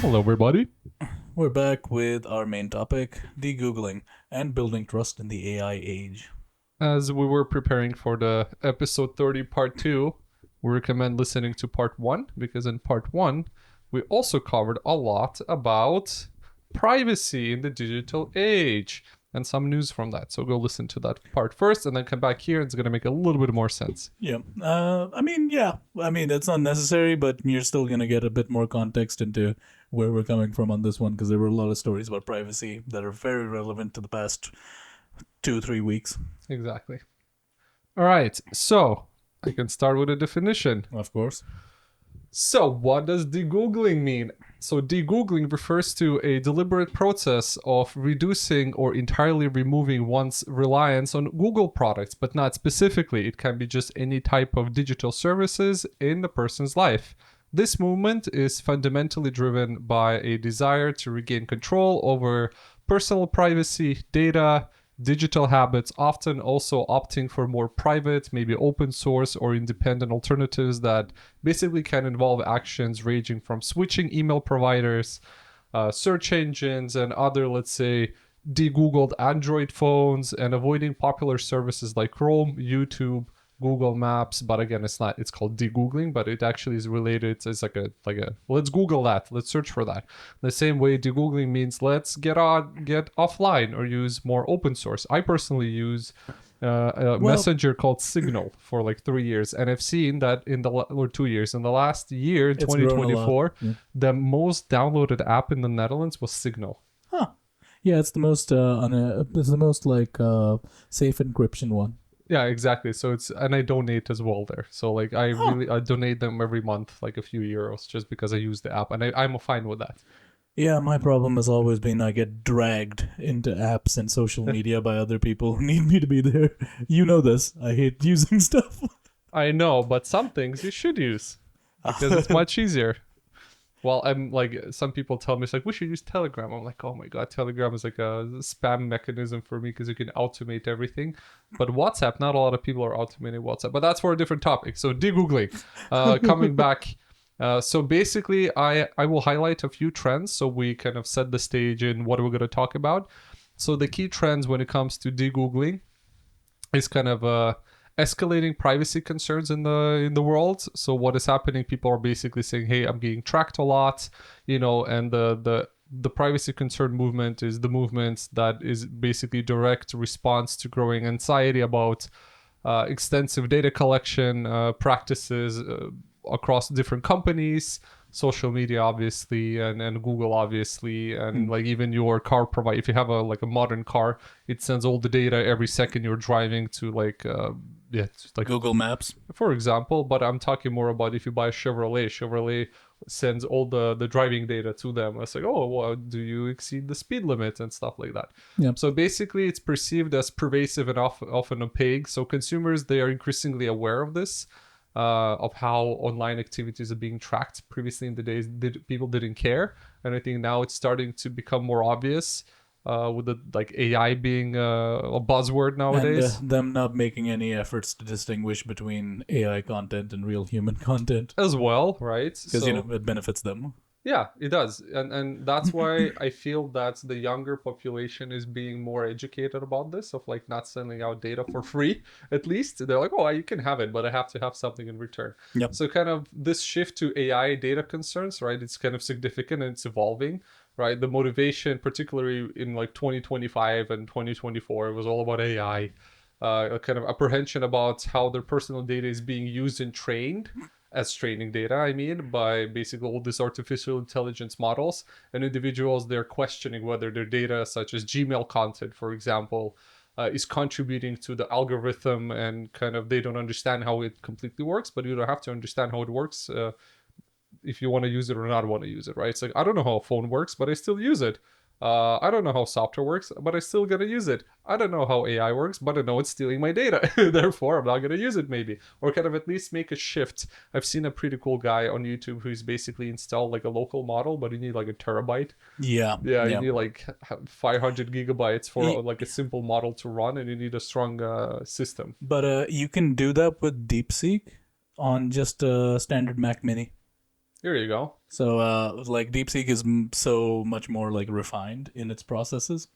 Hello, everybody. We're back with our main topic, degoogling and building trust in the AI age. As we were preparing for the episode 30 part 2, we recommend listening to part 1 because in part 1, we also covered a lot about privacy in the digital age and some news from that. So go listen to that part first and then come back here. It's going to make a little bit more sense. Yeah. That's not necessary, but you're still going to get a bit more context into where we're coming from on this one because there were a lot of stories about privacy that are very relevant to the past 2-3 weeks. Exactly. All right. So I can start with a definition. Of course. So, what does degoogling mean? So, degoogling refers to a deliberate process of reducing or entirely removing one's reliance on Google products, but not specifically. It can be just any type of digital services in the person's life. This movement is fundamentally driven by a desire to regain control over personal privacy, data, digital habits, often also opting for more private, maybe open source or independent alternatives that basically can involve actions ranging from switching email providers, search engines, and other, let's say, de-Googled Android phones, and avoiding popular services like Chrome, YouTube, Google Maps. But again, it's called degoogling, but it actually is related. It's like a let's Google that, let's search for that. The same way degoogling means let's get offline or use more open source. I personally use a messenger called Signal for like 3 years, and I've seen that or 2 years in the last year, in 2024, the most downloaded app in the Netherlands was Signal. Huh. Yeah, it's the most safe encryption one. Yeah, exactly. So and I donate as well there. So like I donate them every month, like a few euros, just because I use the app, and I'm fine with that. Yeah, my problem has always been I get dragged into apps and social media by other people who need me to be there. You know this. I hate using stuff. I know, but some things you should use because it's much easier. Well, I'm like, some people tell me, it's like, we should use Telegram. I'm like, oh my God, Telegram is like a spam mechanism for me because you can automate everything. But WhatsApp, not a lot of people are automating WhatsApp. But that's for a different topic. So degoogling, coming back. So basically, I will highlight a few trends so we kind of set the stage in what we're going to talk about. So the key trends when it comes to degoogling is kind of escalating privacy concerns in the world. So what is happening? People are basically saying, "Hey, I'm getting tracked a lot," and the privacy concern movement is the movement that is basically direct response to growing anxiety about extensive data collection practices across different companies, social media obviously, and Google obviously, and like even your car provider. If you have a modern car, it sends all the data every second you're driving to like Google Maps, for example. But I'm talking more about if you buy a Chevrolet sends all the driving data to them. It's like, oh, well, do you exceed the speed limit and stuff like that. Yep. So basically it's perceived as pervasive and often opaque. So consumers, they are increasingly aware of this, of how online activities are being tracked. Previously in the days, people didn't care, and I think now it's starting to become more obvious, with the AI being a buzzword nowadays, and them not making any efforts to distinguish between AI content and real human content as well, right? Because it benefits them. Yeah, it does, and that's why I feel that the younger population is being more educated about this, of like not sending out data for free. At least they're like, oh, you can have it, but I have to have something in return. Yep. So kind of this shift to AI data concerns, right? It's kind of significant and it's evolving, right? The motivation, particularly in like 2025 and 2024, it was all about AI, a kind of apprehension about how their personal data is being used and trained as training data, I mean, by basically all these artificial intelligence models, and individuals, they're questioning whether their data, such as Gmail content, for example, is contributing to the algorithm, and kind of they don't understand how it completely works, but you don't have to understand how it works if you want to use it or not want to use it, right? It's like, I don't know how a phone works, but I still use it. I don't know how software works, but I still gonna use it. I don't know how AI works, but I know it's stealing my data. Therefore, I'm not gonna use it maybe. Or kind of at least make a shift. I've seen a pretty cool guy on YouTube who's basically installed like a local model, but you need like a terabyte. Yeah. You need like 500 gigabytes for like a simple model to run, and you need a strong system. But you can do that with DeepSeek on just a standard Mac Mini. Here you go. So, like DeepSeek is so much more like refined in its processes,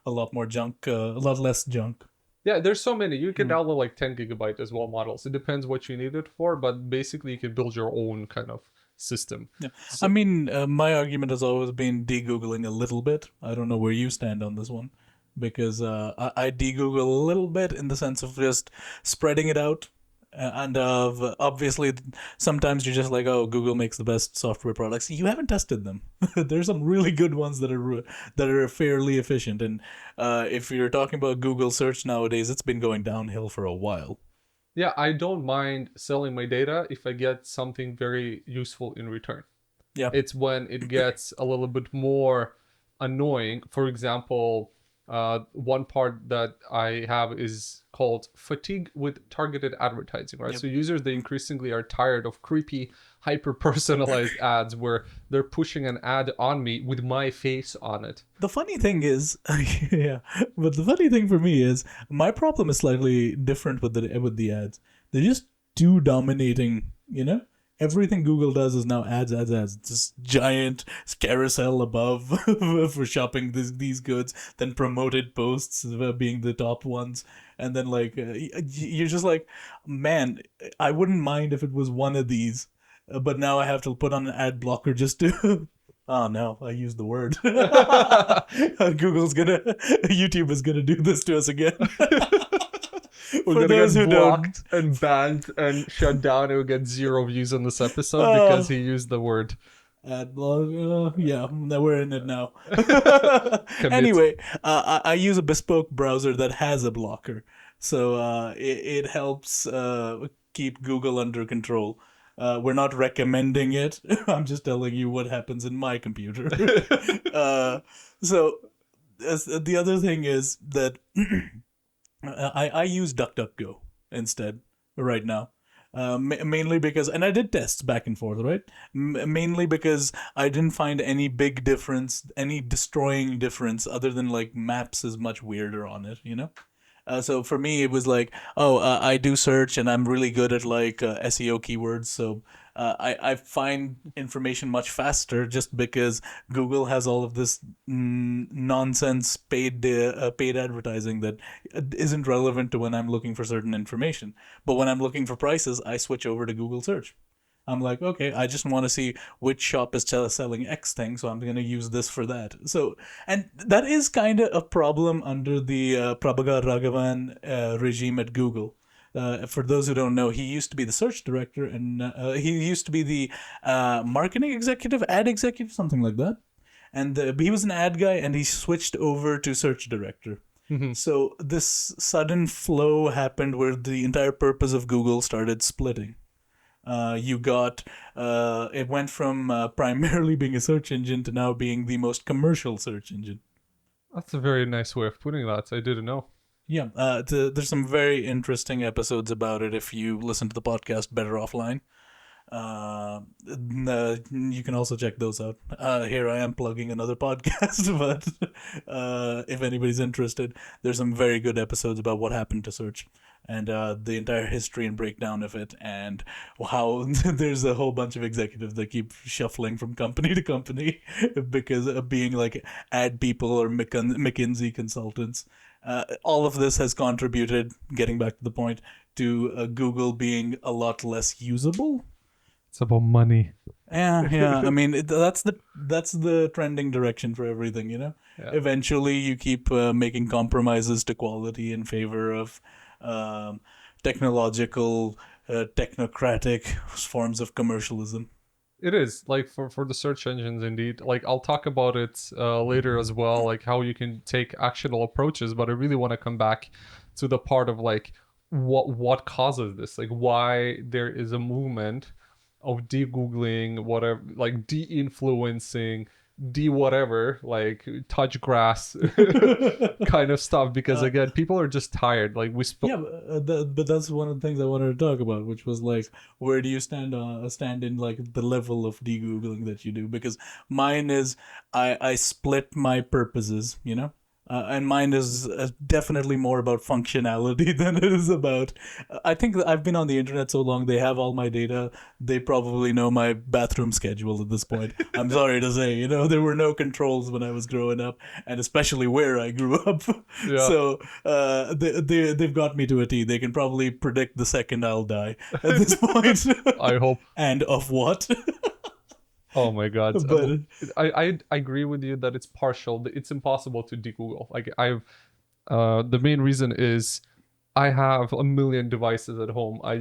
a lot more junk, a lot less junk. Yeah, there's so many. You can Hmm. download like 10 gigabyte as well models. It depends what you need it for, but basically you can build your own kind of system. Yeah, I So, mean, my argument has always been de-googling a little bit. I don't know where you stand on this one, because I de-google a little bit in the sense of just spreading it out, and obviously sometimes you're just like, oh, Google makes the best software products. You haven't tested them. There's some really good ones that are fairly efficient, and if you're talking about Google search nowadays, it's been going downhill for a while. yeah, I don't mind selling my data if I get something very useful in return. Yeah. It's when it gets a little bit more annoying. For example, one part that I have is called fatigue with targeted advertising, right? Yep. So users, they increasingly are tired of creepy, hyper personalized ads where they're pushing an ad on me with my face on it. The funny thing is, yeah, but the funny thing for me is my problem is slightly different with the ads. They're just too dominating, you know? Everything Google does is now ads, ads, ads. This giant carousel above for shopping these goods, then promoted posts being the top ones, and then like you're just like, man, I wouldn't mind if it was one of these, but now I have to put on an ad blocker just to. Oh no, I used the word. YouTube is gonna do this to us again. We're For gonna those get who don't, blocked and banned and shut down, and we'll get 0 views on this episode uh, because he used the word ad blog, yeah, we're in it now. commit. Anyway, I use a bespoke browser that has a blocker, so it helps keep Google under control. We're not recommending it. I'm just telling you what happens in my computer. uh, so the other thing is that I use DuckDuckGo instead right now. Mainly because, and I did tests back and forth, right? Mainly because I didn't find any big difference, any destroying difference, other than like maps is much weirder on it, you know? So for me, it was like, oh, I do search and I'm really good at like SEO keywords. So I find information much faster just because Google has all of this nonsense paid advertising that isn't relevant to when I'm looking for certain information. But when I'm looking for prices, I switch over to Google search. I'm like, okay, I just want to see which shop is selling X thing, so I'm going to use this for that. So, and that is kind of a problem under the Prabhagar Raghavan regime at Google. For those who don't know, he used to be the search director, and he used to be the marketing executive, ad executive, something like that. And he was an ad guy, and he switched over to search director. Mhm. So this sudden flow happened where the entire purpose of Google started splitting. You got it went from primarily being a search engine to now being the most commercial search engine. That's a very nice way of putting that. I didn't know. Yeah, there's some very interesting episodes about it if you listen to the podcast Better Offline. You can also check those out. Here I am plugging another podcast, but if anybody's interested, there's some very good episodes about what happened to search and the entire history and breakdown of it, and how there's a whole bunch of executives that keep shuffling from company to company because of being like ad people or McKinsey consultants. All of this has contributed, getting back to the point, to Google being a lot less usable. It's about money. Yeah. I mean, that's the trending direction for everything. You know, Yeah. eventually you keep making compromises to quality in favor of technological, technocratic forms of commercialism. It is like for the search engines, indeed. Like I'll talk about it later as well, like how you can take actionable approaches. But I really want to come back to the part of like what causes this, like why there is a movement of de-googling, whatever, like de-influencing, de-whatever, like touch grass kind of stuff. Because Uh, again, people are just tired. Like we spoke. Yeah, but that's one of the things I wanted to talk about, which was like, where do you stand in like the level of de-googling that you do? Because mine is, I split my purposes, you know. And mine is definitely more about functionality than it is about. I think that I've been on the internet so long, they have all my data. They probably know my bathroom schedule at this point. I'm sorry to say, there were no controls when I was growing up, and especially where I grew up. Yeah, So they've got me to a T. They can probably predict the second I'll die at this point. I hope. And of what? Oh my God. But I agree with you that it's partial. It's impossible to de-Google. Like the main reason is I have a million devices at home. I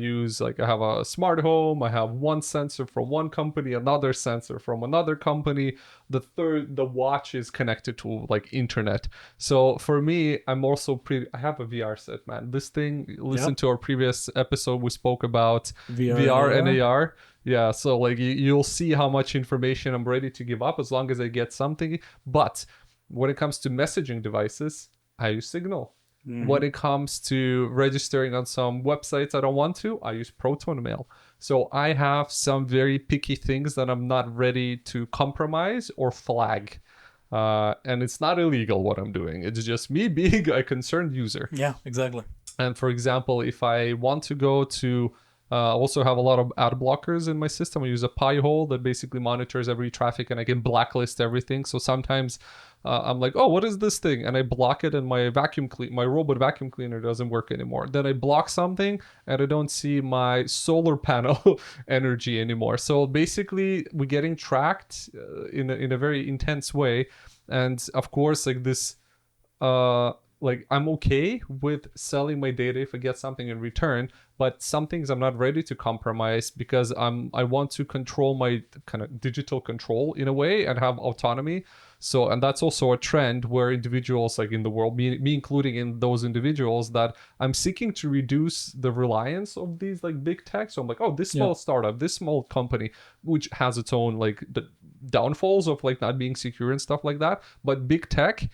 have a smart home. I have one sensor from one company, another sensor from another company. The watch is connected to like internet. So for me, I have a VR set, man. This thing, listen yep, to our previous episode, we spoke about VR and VR and AR. AR. Yeah, so like you'll see how much information I'm ready to give up as long as I get something. But when it comes to messaging devices, I use Signal. When Hmm. it comes to registering on some websites I don't want to, I use Proton Mail. So I have some very picky things that I'm not ready to compromise or flag. And it's not illegal what I'm doing. It's just me being a concerned user. Yeah, exactly. And for example, if I want to go to, I also have a lot of ad blockers in my system. I use a pie hole that basically monitors every traffic and I can blacklist everything. So sometimes I'm like, oh, what is this thing? And I block it and my robot vacuum cleaner doesn't work anymore. Then I block something and I don't see my solar panel energy anymore. So basically we're getting tracked in a very intense way. And of course, like this, uh like I'm okay with selling my data if I get something in return, but some things I'm not ready to compromise because I want to control my kind of digital control in a way and have autonomy. So, and that's also a trend where individuals like in the world, me including in those individuals, that I'm seeking to reduce the reliance of these like big tech. So I'm like, oh, this Yeah. small startup, this small company, which has its own like the downfalls of like not being secure and stuff like that, but big tech,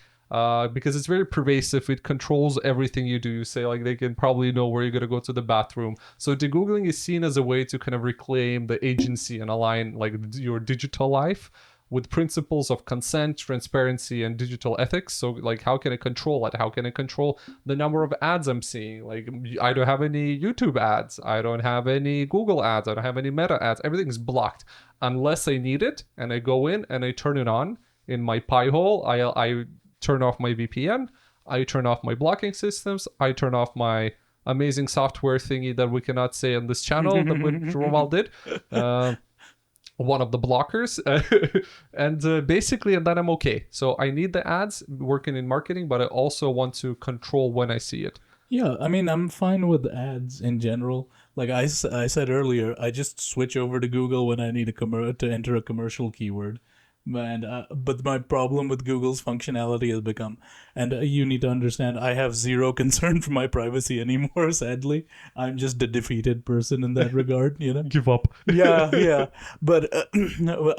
because it's very pervasive. It controls everything you do. You say like they can probably know where you're gonna go to the bathroom. So degoogling is seen as a way to kind of reclaim the agency and align like your digital life with principles of consent, transparency, and digital ethics. So like, how can I control it? How can I control the number of ads I'm seeing? Like, I don't have any YouTube ads. I don't have any Google ads. I don't have any Meta ads. Everything is blocked unless I need it, and I go in and I turn it on in my Pi hole. I turn off my VPN, I turn off my blocking systems, I turn off my amazing software thingy that we cannot say on this channel that what Roval did. Uh, One of the blockers, and basically, and then I'm okay. So I need the ads working in marketing, but I also want to control when I see it. Yeah, I mean, I'm fine with ads in general. Like I said earlier, I just switch over to Google when I need to enter a commercial keyword. And but my problem with Google's functionality has become, and you need to understand, I have zero concern for my privacy anymore. Sadly, I'm just a defeated person in that regard. Give up. Yeah, yeah. But no,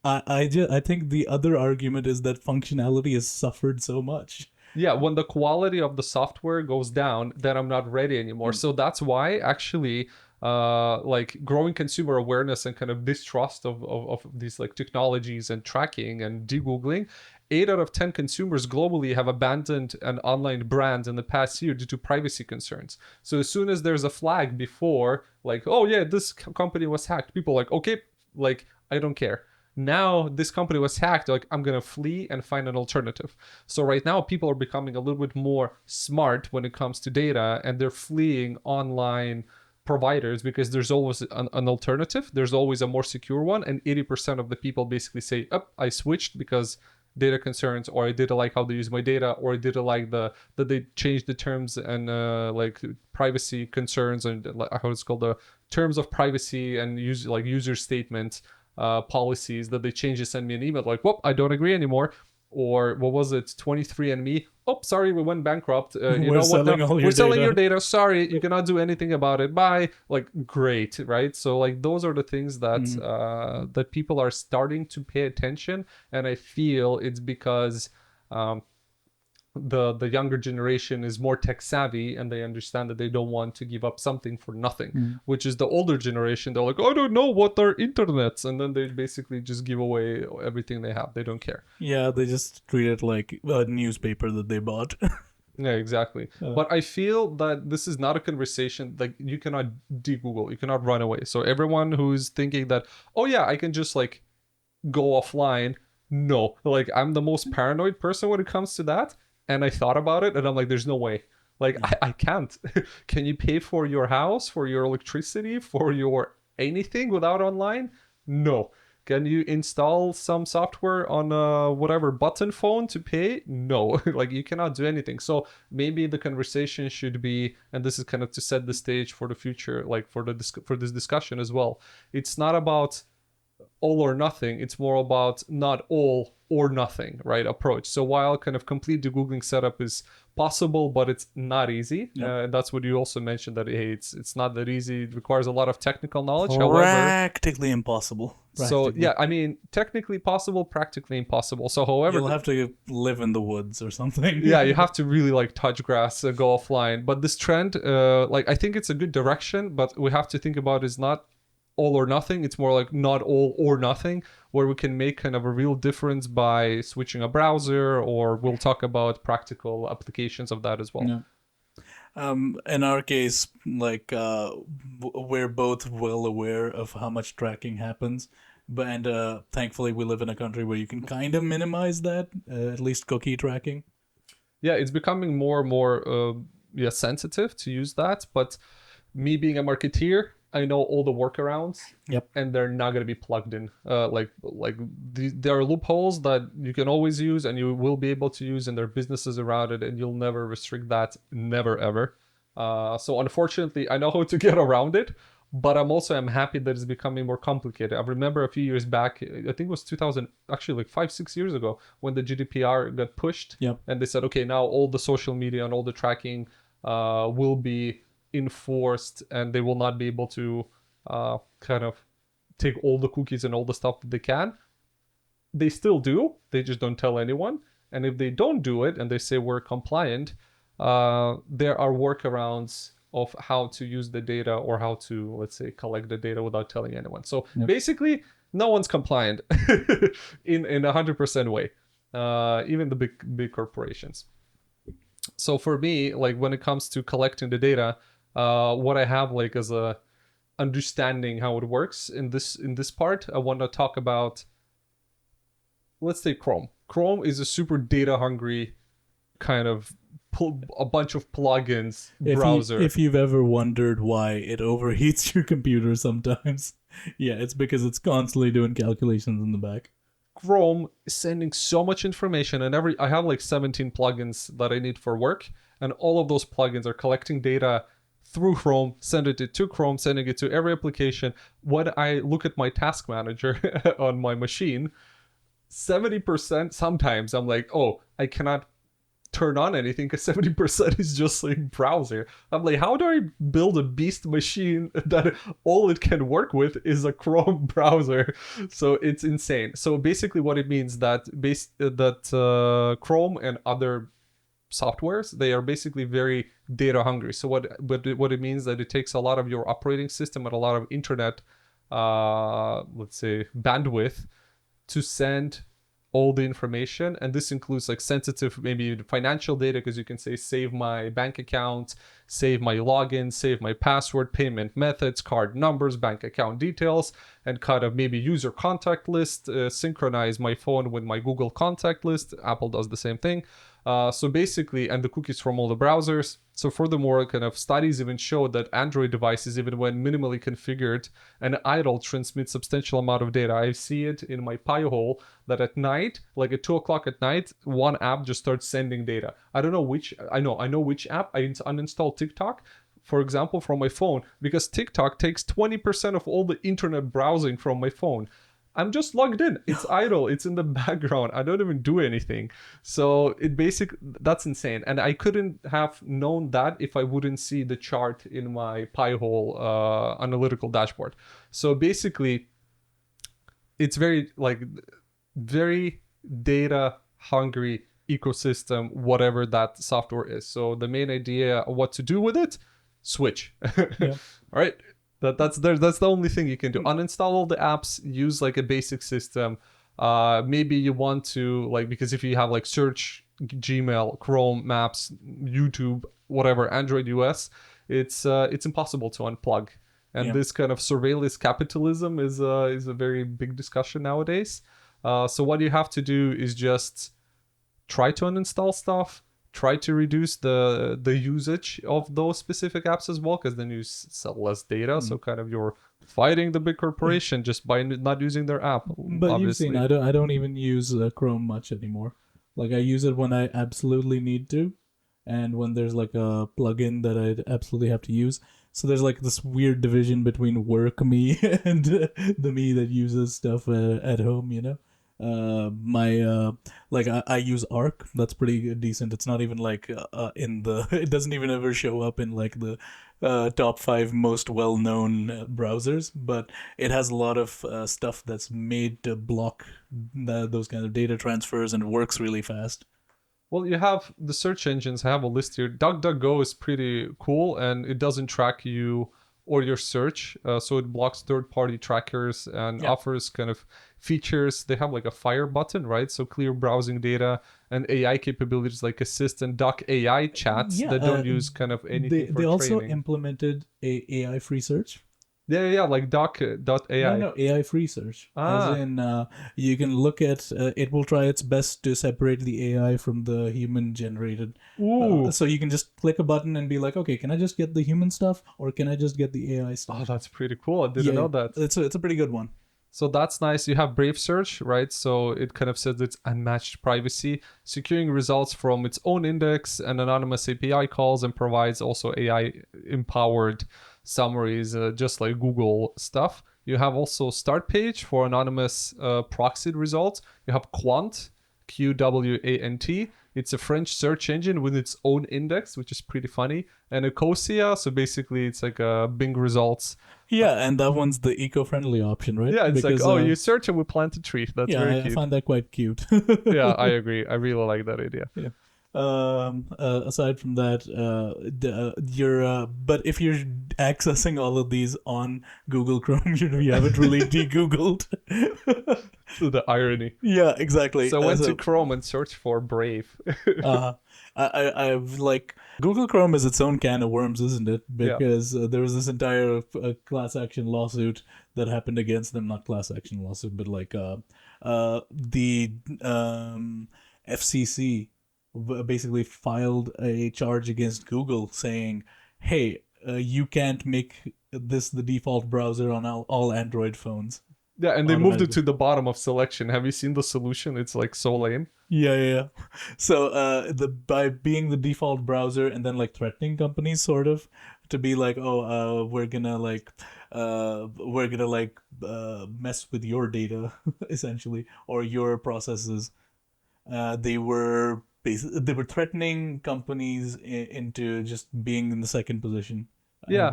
I think the other argument is that functionality has suffered so much. Yeah, when the quality of the software goes down, then I'm not ready anymore. Mm. So that's why actually like growing consumer awareness and kind of distrust of these like technologies and tracking and de-googling, 8 out of 10 consumers globally have abandoned an online brand in the past year due to privacy concerns. So as soon as there's a flag before like, oh yeah, this company was hacked, people are like, okay, like I don't care. Now this company was hacked, like I'm gonna flee and find an alternative. So right now people are becoming a little bit more smart when it comes to data, and they're fleeing online providers because there's always an alternative. There's always a more secure one, and 80% of the people basically say, "Up, I switched because data concerns, or I didn't like how they use my data, or I didn't like that they changed the terms and like privacy concerns and how it's called, the terms of privacy and user statement policies, that they change to send me an email like, whoop, I don't agree anymore." Or what was it, 23andMe, oh sorry, we went bankrupt, you We're know what, selling now all we're your selling your data. data, sorry, you cannot do anything about it, bye. Like, great, right? So like those are the things that Mm. that people are starting to pay attention, and I feel it's because the younger generation is more tech savvy and they understand that they don't want to give up something for nothing, which is the older generation. They're like, I don't know what are internets, and then they basically just give away everything they have. They don't care. Yeah, they just treat it like a newspaper that they bought. Yeah, exactly. But I feel that this is not a conversation, like you cannot de-Google, you cannot run away. So everyone who's thinking that, oh yeah, I can just like go offline, no, like I'm the most paranoid person when it comes to that. And I thought about it and I'm like, there's no way. Like I can't. Can you pay for your house, for your electricity, for your anything without online? No. Can you install some software on a whatever button phone to pay? No. Like you cannot do anything. So maybe the conversation should be, and this is kind of to set the stage for the future, like for this discussion as well. It's not about all or nothing. It's more about not all or nothing, right, approach. So while kind of complete degoogling setup is possible, but it's not easy. Yeah. That's what you also mentioned, that hey, it's not that easy. It requires a lot of technical knowledge. However, Practically impossible. so yeah, I mean, technically possible, practically impossible. So however, You'll have to live in the woods or something. yeah, you have to really like touch grass and go offline. But this trend, like I think it's a good direction, but we have to think about is not all or nothing. It's more like not all or nothing, where we can make kind of a real difference by switching a browser, or we'll talk about practical applications of that as well. Yeah. In our case, like we're both well aware of how much tracking happens, but and thankfully we live in a country where you can kind of minimize that, at least cookie tracking. Yeah, it's becoming more and more sensitive to use that. But me being a marketeer, I know all the workarounds. Yep. And they're not going to be plugged in. There are loopholes that you can always use and you will be able to use, and there are businesses around it, and you'll never restrict that, never ever. So unfortunately, I know how to get around it, but I'm happy that it's becoming more complicated. I remember a few years back, I think it was 2000, actually like 5-6 years ago, when the GDPR got pushed. Yep. And they said, okay, now all the social media and all the tracking will be enforced, and they will not be able to kind of take all the cookies and all the stuff that they can. They still do, they just don't tell anyone. And if they don't do it and they say we're compliant, there are workarounds of how to use the data, or how to, let's say, collect the data without telling anyone. So basically no one's compliant in 100% way, even the big corporations. So for me, like when it comes to collecting the data, what I have like as a understanding how it works in this part, I want to talk about, let's say, Chrome. Chrome is a super data hungry kind of a bunch of plugins browser. If you've ever wondered why it overheats your computer sometimes, yeah, it's because it's constantly doing calculations in the back. Chrome is sending so much information, and I have like 17 plugins that I need for work, and all of those plugins are collecting data through Chrome, sending it to Chrome, sending it to every application. When I look at my task manager on my machine, 70% sometimes I'm like, oh, I cannot turn on anything because 70% is just like browser. I'm like, how do I build a beast machine that all it can work with is a Chrome browser? So it's insane. So basically what it means that Chrome and other softwares, they are basically very data hungry. So what it means that it takes a lot of your operating system and a lot of internet let's say bandwidth to send all the information. And this includes like sensitive, maybe financial data, because you can say save my bank account, save my login, save my password, payment methods, card numbers, bank account details, and kind of maybe user contact list, synchronize my phone with my Google contact list. Apple does the same thing. So basically, and the cookies from all the browsers. So furthermore, kind of studies even show that Android devices, even when minimally configured and idle, transmit substantial amount of data. I see it in my Pi-hole that at night, like at 2 o'clock at night, one app just starts sending data. I don't know which, I know which app. I uninstalled TikTok, for example, from my phone, because TikTok takes 20% of all the internet browsing from my phone. I'm just logged in. It's idle. It's in the background. I don't even do anything. So that's insane. And I couldn't have known that if I wouldn't see the chart in my Pi-hole analytical dashboard. So basically, it's very data hungry ecosystem, whatever that software is. So the main idea of what to do with it, switch. Yeah. All right. That's the only thing you can do. Uninstall all the apps, use like a basic system. Maybe you want to like, because if you have like search, Gmail, Chrome, Maps, YouTube, whatever, Android US, it's impossible to unplug. And Yeah. this kind of surveillance capitalism is a very big discussion nowadays. So what you have to do is just try to uninstall stuff, try to reduce the usage of those specific apps as well, because then you sell less data. So kind of you're fighting the big corporation just by not using their app. But obviously. you've seen, I don't even use Chrome much anymore. Like I use it when I absolutely need to, and when there's like a plugin that I absolutely have to use. So there's like this weird division between work me and the me that uses stuff at home. You know, I use Arc. That's pretty decent. It's not even like in the. It doesn't even ever show up in like the top 5 most well-known browsers, but it has a lot of stuff that's made to block those kind of data transfers, and it works really fast. Well, you have the search engines. I have a list here. DuckDuckGo is pretty cool, and it doesn't track you or your search. So it blocks third-party trackers and offers kind of features. They have like a fire button, right? So clear browsing data and AI capabilities like Assist and Duck AI chats that don't use kind of anything for They also training. implemented a AI free search. Yeah, like Duck.ai. No, AI free search. Ah. As in, you can look at, it will try its best to separate the AI from the human generated. Ooh. So you can just click a button and be like, okay, can I just get the human stuff or can I just get the AI stuff? Oh, that's pretty cool. I didn't know that. It's a pretty good one. So that's nice. You have Brave Search, right? So it kind of says it's unmatched privacy, securing results from its own index and anonymous API calls, and provides also AI empowered summaries, just like Google stuff. You have also Start Page for anonymous proxied results. You have Quant, QWANT. It's a French search engine with its own index, which is pretty funny. And Ecosia, so basically it's like Bing results. Yeah, and that one's the eco-friendly option, right? Yeah, it's because, like, you search and we plant a tree. That's very cute. I find that quite cute. Yeah, I agree. I really like that idea. Yeah. Aside from that, but if you're accessing all of these on Google Chrome, you haven't really de-Googled. The irony. Yeah, exactly. So I went to Chrome and searched for Brave. I've like Google Chrome is its own can of worms, isn't it? Because there was this entire class action lawsuit that happened against them. Not class action lawsuit, but like the FCC basically filed a charge against Google saying, hey, you can't make this the default browser on all Android phones. Yeah, and they moved it to the bottom of selection. Have you seen the solution? It's like so lame. Yeah. So by being the default browser and then like threatening companies sort of to be like, we're gonna mess with your data essentially, or your processes. They were threatening companies into just being in the second position.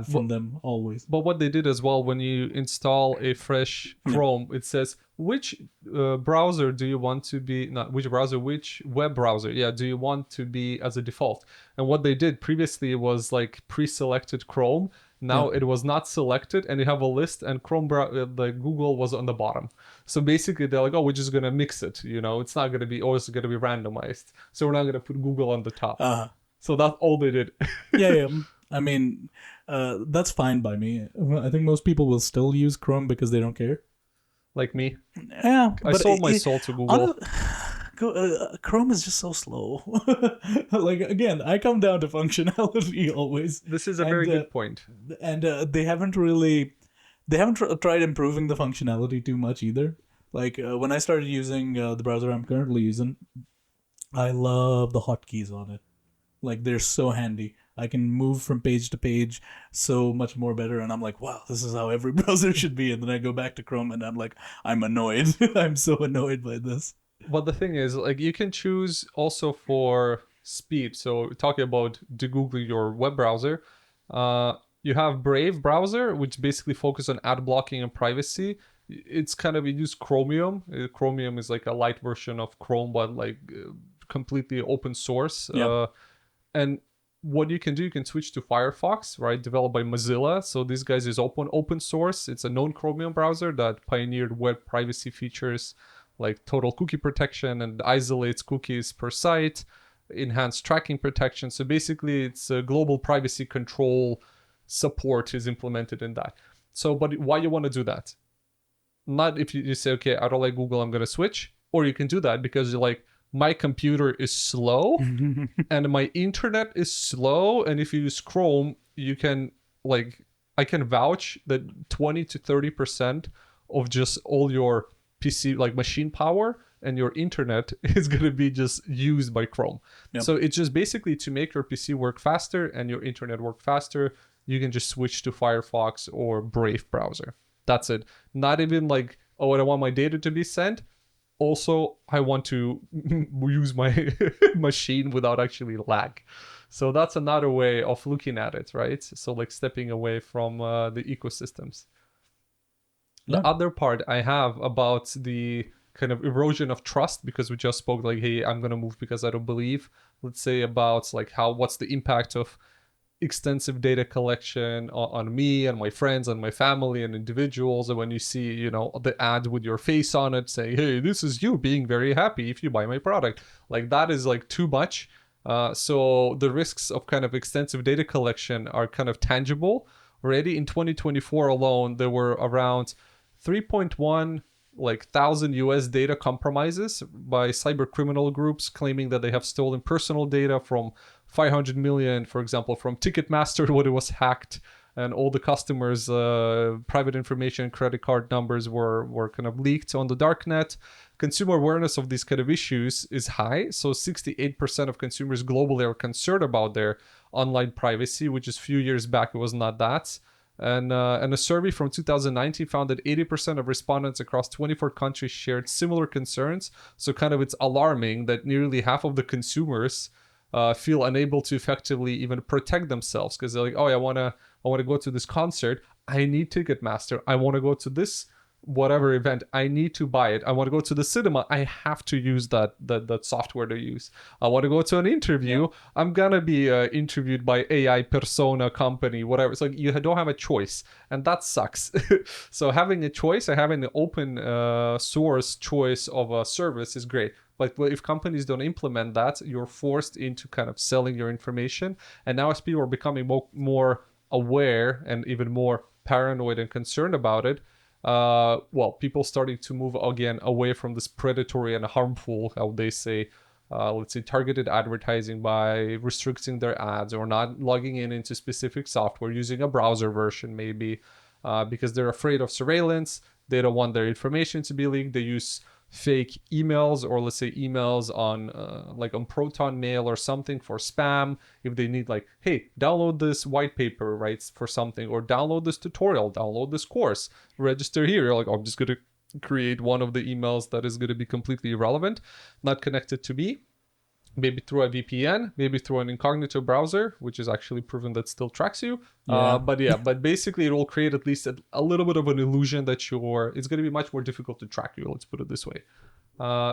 From them always. But what they did as well, when you install a fresh Chrome, it says which browser do you want to be, not which browser, which web browser, do you want to be as a default. And what they did previously was like pre-selected Chrome. Now it was not selected, and you have a list, and Chrome, like Google was on the bottom. So basically they're like, we're just gonna mix it, it's not gonna be, it's gonna be randomized, so we're not gonna put Google on the top. So that's all they did. Yeah. I mean, that's fine by me. I think most people will still use Chrome because they don't care. Like me. Yeah. I sold my soul to Google. Chrome is just so slow. Like, again, I come down to functionality always. This is a very good point. And they haven't tried improving the functionality too much either. Like, when I started using the browser I'm currently using, I love the hotkeys on it. Like, they're so handy. I can move from page to page so much more better, and I'm like, wow, this is how every browser should be. And then I go back to Chrome, and I'm like, I'm annoyed. I'm so annoyed by this. But the thing is, like, you can choose also for speed. So talking about degoogling your web browser, you have Brave browser, which basically focuses on ad blocking and privacy. It's kind of, you use Chromium. Chromium is like a light version of Chrome, but like completely open source. Yeah. And what you can do, you can switch to Firefox, right? Developed by Mozilla. So these guys is open source. It's a known Chromium browser that pioneered web privacy features like total cookie protection and isolates cookies per site, enhanced tracking protection. So basically, it's a global privacy control support is implemented in that. So, but why you want to do that? Not if you say, okay, I don't like Google, I'm going to switch. Or you can do that because you're like, my computer is slow and my internet is slow. And if you use Chrome, you can like, I can vouch that 20 to 30% of just all your PC, like machine power and your internet is going to be just used by Chrome. Yep. So it's just basically to make your PC work faster and your internet work faster, you can just switch to Firefox or Brave browser. That's it. Not even like, oh, I don't want my data to be sent. Also, I want to use my machine without actually lag. So that's another way of looking at it, right? So like stepping away from the ecosystems. Yeah. The other part I have about the kind of erosion of trust, because we just spoke like, hey, I'm going to move because I don't believe. Let's say about like what's the impact of extensive data collection on me and my friends and my family and individuals. And when you see, you know, the ad with your face on it saying, hey, this is you being very happy if you buy my product, like that is like too much. So the risks of kind of extensive data collection are kind of tangible. Already in 2024 alone, there were around 3.1 like thousand US data compromises by cyber criminal groups claiming that they have stolen personal data from 500 million, for example, from Ticketmaster when it was hacked, and all the customers' private information, credit card numbers were kind of leaked on the darknet. Consumer awareness of these kind of issues is high, so 68% of consumers globally are concerned about their online privacy, which is a few years back it was not that. And a survey from 2019 found that 80% of respondents across 24 countries shared similar concerns. So kind of it's alarming that nearly half of the consumers feel unable to effectively even protect themselves because they're like, oh, I want to go to this concert. I need Ticketmaster. I want to go to this whatever event. I need to buy it. I want to go to the cinema. I have to use that software to use. I want to go to an interview. Yeah. I'm gonna be interviewed by AI persona company, whatever. It's like you don't have a choice, and that sucks. So having a choice and having an open source choice of a service is great. But if companies don't implement that, you're forced into kind of selling your information. And now as people are becoming more aware and even more paranoid and concerned about it, people starting to move again away from this predatory and harmful, how they say, let's say targeted advertising by restricting their ads or not logging into specific software, using a browser version maybe, because they're afraid of surveillance. They don't want their information to be leaked. They use fake emails, or let's say emails on like on Proton Mail or something for spam. If they need like, hey, download this white paper, right, for something, or download this tutorial, download this course, register here. You're like, oh, I'm just going to create one of the emails that is going to be completely irrelevant, not connected to me. Maybe through a VPN, maybe through an incognito browser, which is actually proven that still tracks you. Yeah. But basically it will create at least a little bit of an illusion that it's going to be much more difficult to track you. Let's put it this way.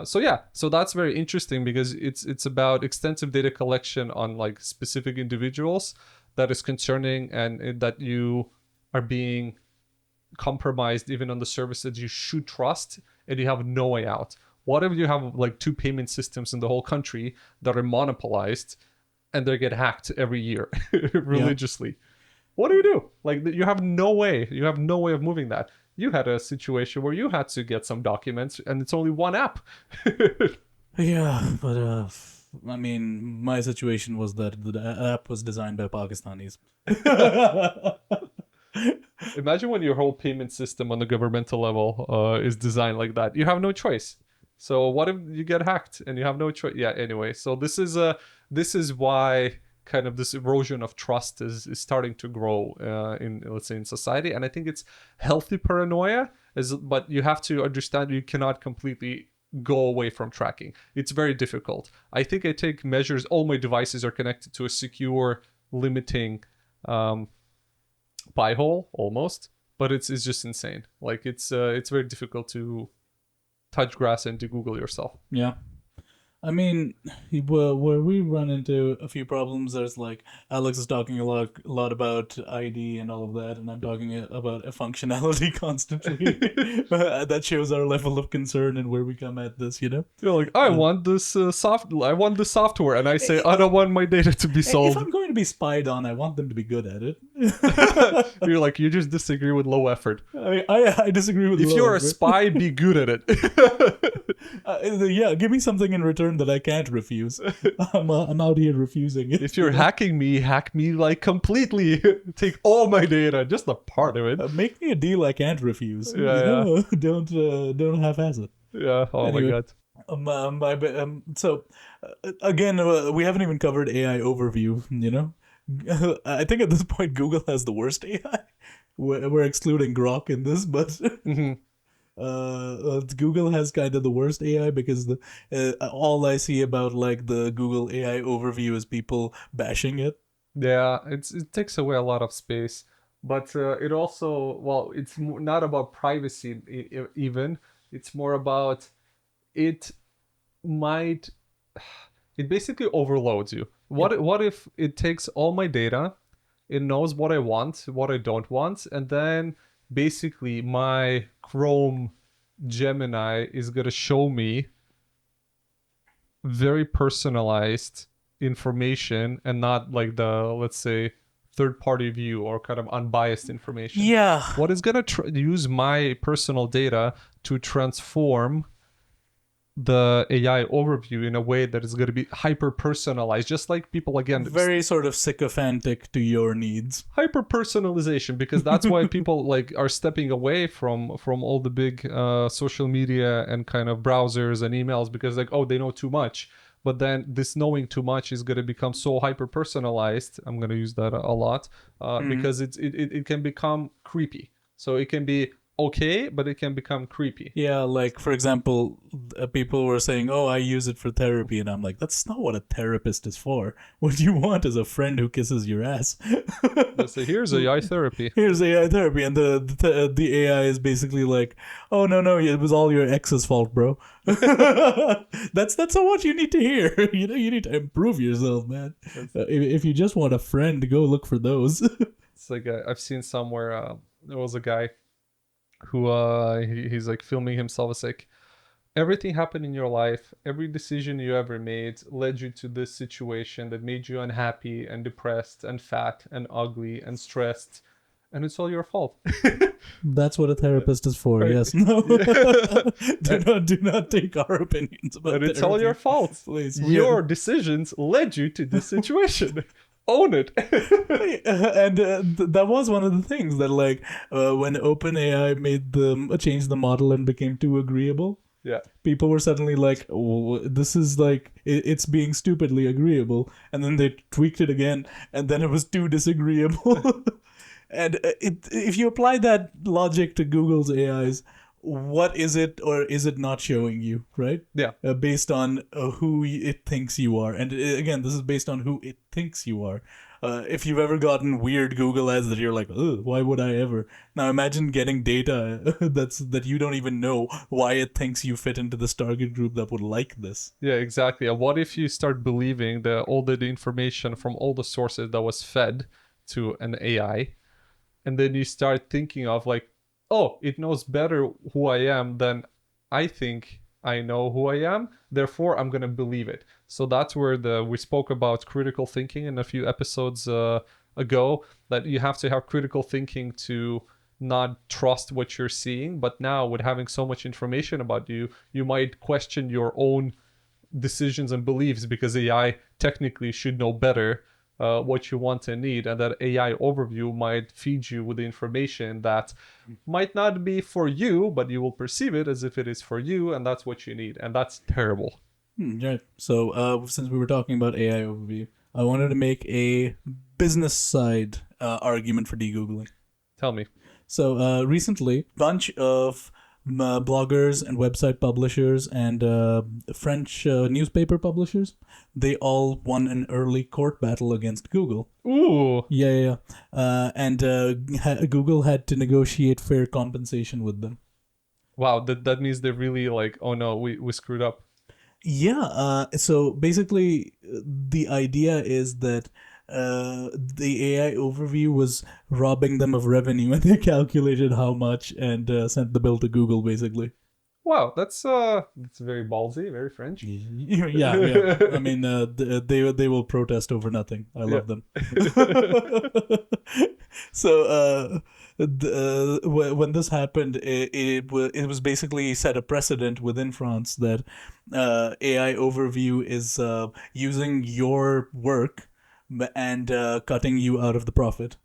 So that's very interesting because it's about extensive data collection on like specific individuals that is concerning, and that you are being compromised even on the services you should trust, and you have no way out. What if you have like 2 payment systems in the whole country that are monopolized and they get hacked every year religiously? Yeah. What do you do? Like you have no way. You have no way of moving that. You had a situation where you had to get some documents and it's only one app. Yeah, but I mean, my situation was that the app was designed by Pakistanis. Imagine when your whole payment system on the governmental level is designed like that. You have no choice. So what if you get hacked and you have no choice? Yeah, anyway. So this is why kind of this erosion of trust is starting to grow in, let's say, in society. And I think it's healthy paranoia, but you have to understand you cannot completely go away from tracking. It's very difficult. I think I take measures. All my devices are connected to a secure limiting pie hole almost, but it's just insane. Like it's very difficult to touch grass and to Google yourself. Yeah. I mean, where we run into a few problems, there's like Alex is talking a lot about ID and all of that, and I'm talking about a functionality constantly. That shows our level of concern and where we come at this, you know. You're like, I want this I want this software, and I say, I I- don't want my data to be If sold. I'm going to be spied on, I want them to be good at it. You're like, you just disagree with low effort. I mean, I disagree with If Lowe, you're a right? spy, be good at it. Yeah, give me something in return that I can't refuse. I'm out here refusing it. If you're hacking me, hack me like completely. Take all my data, just a part of it. Make me a deal I can't refuse. Yeah, You know? Don't half-ass it. Yeah. Oh Anyway. my god. So again, we haven't even covered AI overview. You know, I think at this point Google has the worst AI. We're excluding Grok in this, but Mhm. Google has kind of the worst AI because all I see about like the Google AI overview is people bashing it. Yeah, it takes away a lot of space, but it also, well, it's not about privacy even. It's more about it might it basically overloads you. What if it takes all my data, it knows what I want, what I don't want, and then basically my Chrome Gemini is gonna show me very personalized information and not like the, let's say, third party view or kind of unbiased information. Yeah. What is gonna use my personal data to transform the AI overview in a way that is going to be hyper personalized, just like people, again, Very sort of sycophantic to your needs. hyper personalization, because that's why people like are stepping away from all the big social media and kind of browsers and emails, because like, oh, they know too much. But then this knowing too much is going to become so hyper personalized. I'm going to use that a lot because it can become creepy. So it can be okay, but it can become creepy. Yeah, like for example, people were saying, "Oh, I use it for therapy," and I'm like, "That's not what a therapist is for. What you want is a friend who kisses your ass." So here's AI therapy. Here's AI therapy, and the AI is basically like, "Oh no, it was all your ex's fault, bro." That's what you need to hear. You know, you need to improve yourself, man. If you just want a friend, go look for those. It's like I've seen somewhere there was a guy who he's like filming himself. It's like, everything happened in your life, every decision you ever made led you to this situation that made you unhappy and depressed and fat and ugly and stressed, and it's all your fault. That's what a therapist is for. Right. Yes. No. do not take our opinions about And it's all your fault. Please. Your decisions led you to this situation. Own it. And that was one of the things that, like, when OpenAI made them change the model and became too agreeable, Yeah. people were suddenly like, oh, "This is like it's being stupidly agreeable," and then they tweaked it again, and then it was too disagreeable. And if you apply that logic to Google's AIs, what is it or is it not showing you, right? Yeah. Based on who it thinks you are. And again, this is based on who it thinks you are. If you've ever gotten weird Google ads that you're like, "Ugh, why would I ever?" Now imagine getting data that you don't even know why it thinks you fit into this target group that would like this. Yeah, exactly. And what if you start believing that all the information from all the sources that was fed to an AI, and then you start thinking of like, oh, it knows better who I am than I think I know who I am, therefore I'm gonna believe it. So that's where we spoke about critical thinking in a few episodes ago, that you have to have critical thinking to not trust what you're seeing. But now with having so much information about you, you might question your own decisions and beliefs, because AI technically should know better what you want and need, and that AI overview might feed you with the information that might not be for you, but you will perceive it as if it is for you, and that's what you need, and that's terrible. Right. So since we were talking about AI overview, I wanted to make a business side argument for degoogling. Tell me. So recently, a bunch of bloggers and website publishers and French newspaper publishers, they all won an early court battle against Google. Ooh. Yeah. And Google had to negotiate fair compensation with them. Wow, that means they're really like, oh no, we screwed up. Yeah, so basically, the idea is that the AI overview was robbing them of revenue, and they calculated how much and sent the bill to Google, basically. Wow, that's very ballsy, very French. Yeah, yeah. I mean, they will protest over nothing. I Yeah. love them. So, when this happened, it was basically set a precedent within France that AI overview is using your work and cutting you out of the profit.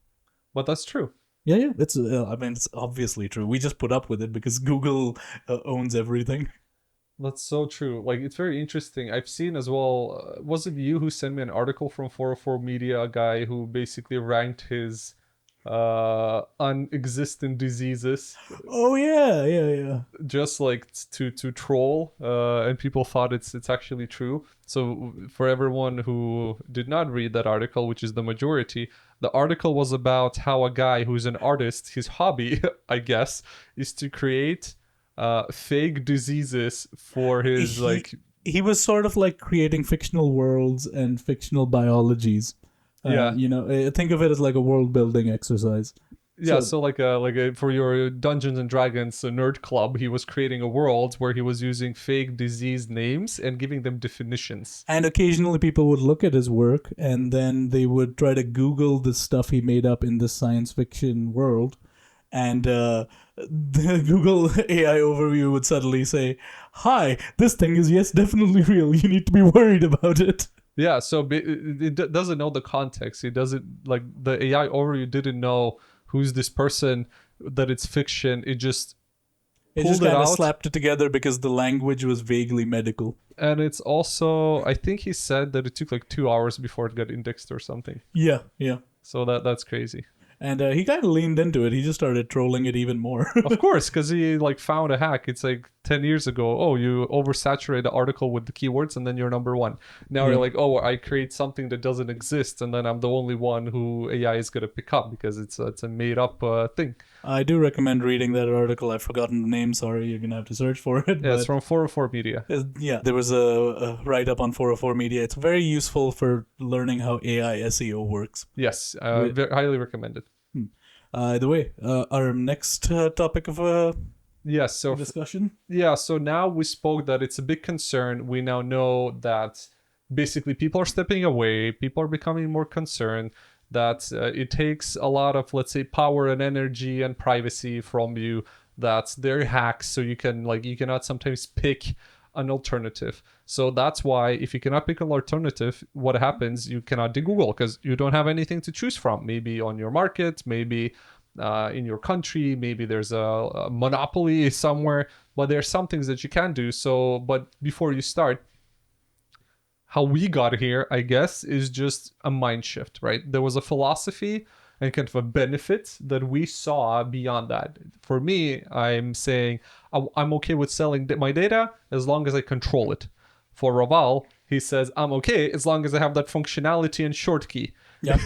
But that's true. Yeah, yeah. It's I mean, it's obviously true. We just put up with it because Google owns everything. That's so true. Like, it's very interesting. I've seen as well. Was it you who sent me an article from 404 Media, a guy who basically ranked his unexistent diseases Oh yeah, yeah, yeah. just like to troll, and people thought it's actually true. So for everyone who did not read that article, which is the majority, the article was about how a guy who's an artist, his hobby, I guess, is to create fake diseases for his he like. he was sort of like creating fictional worlds and fictional biologies. Yeah. Think of it as like a world building exercise. Yeah, So so like a for your Dungeons and Dragons nerd club, he was creating a world where he was using fake disease names and giving them definitions. and occasionally people would look at his work and then they would try to Google the stuff he made up in this science fiction world, and the Google AI overview would suddenly say, "Hi, this thing is yes, definitely real. You need to be worried about it." Yeah, so it doesn't know the context. It doesn't, like, the AI overview didn't know who's this person, that it's fiction. It just It pulled just it kind of out. slapped it together because the language was vaguely medical. And it's also, I think he said that it took like 2 hours before it got indexed or something. Yeah, yeah. So that's crazy. And he kind of leaned into it. He just started trolling it even more. Of course, because he like found a hack. It's like 10 years ago. Oh, you oversaturate the article with the keywords and then you're number one. Now Yeah. you're like, oh, I create something that doesn't exist, and then I'm the only one who AI is gonna pick up because it's a made up thing. I do recommend reading that article. I've forgotten the name. Sorry, you're gonna have to search for it. Yeah, it's But from 404 Media. yeah, there was a write up on 404 Media. It's very useful for learning how AI SEO works. Yes, Wait. highly recommended. Either way, our next topic of Yes, so discussion. yeah, so now we spoke that it's a big concern. We now know that basically people are stepping away, people are becoming more concerned, that it takes a lot of, let's say, power and energy and privacy from you, that they're hacks, so you cannot sometimes pick an alternative. So that's why if you cannot pick an alternative, what happens? You cannot de-Google because you don't have anything to choose from. Maybe on your market, maybe in your country, maybe there's a monopoly somewhere, but there's some things that you can do. So, but before you start, how we got here, I guess, is just a mind shift, right? There was a philosophy and kind of a benefit that we saw beyond that. For me, I'm saying I'm okay with selling my data as long as I control it. For Raval, he says, I'm okay as long as I have that functionality and short key. Yeah.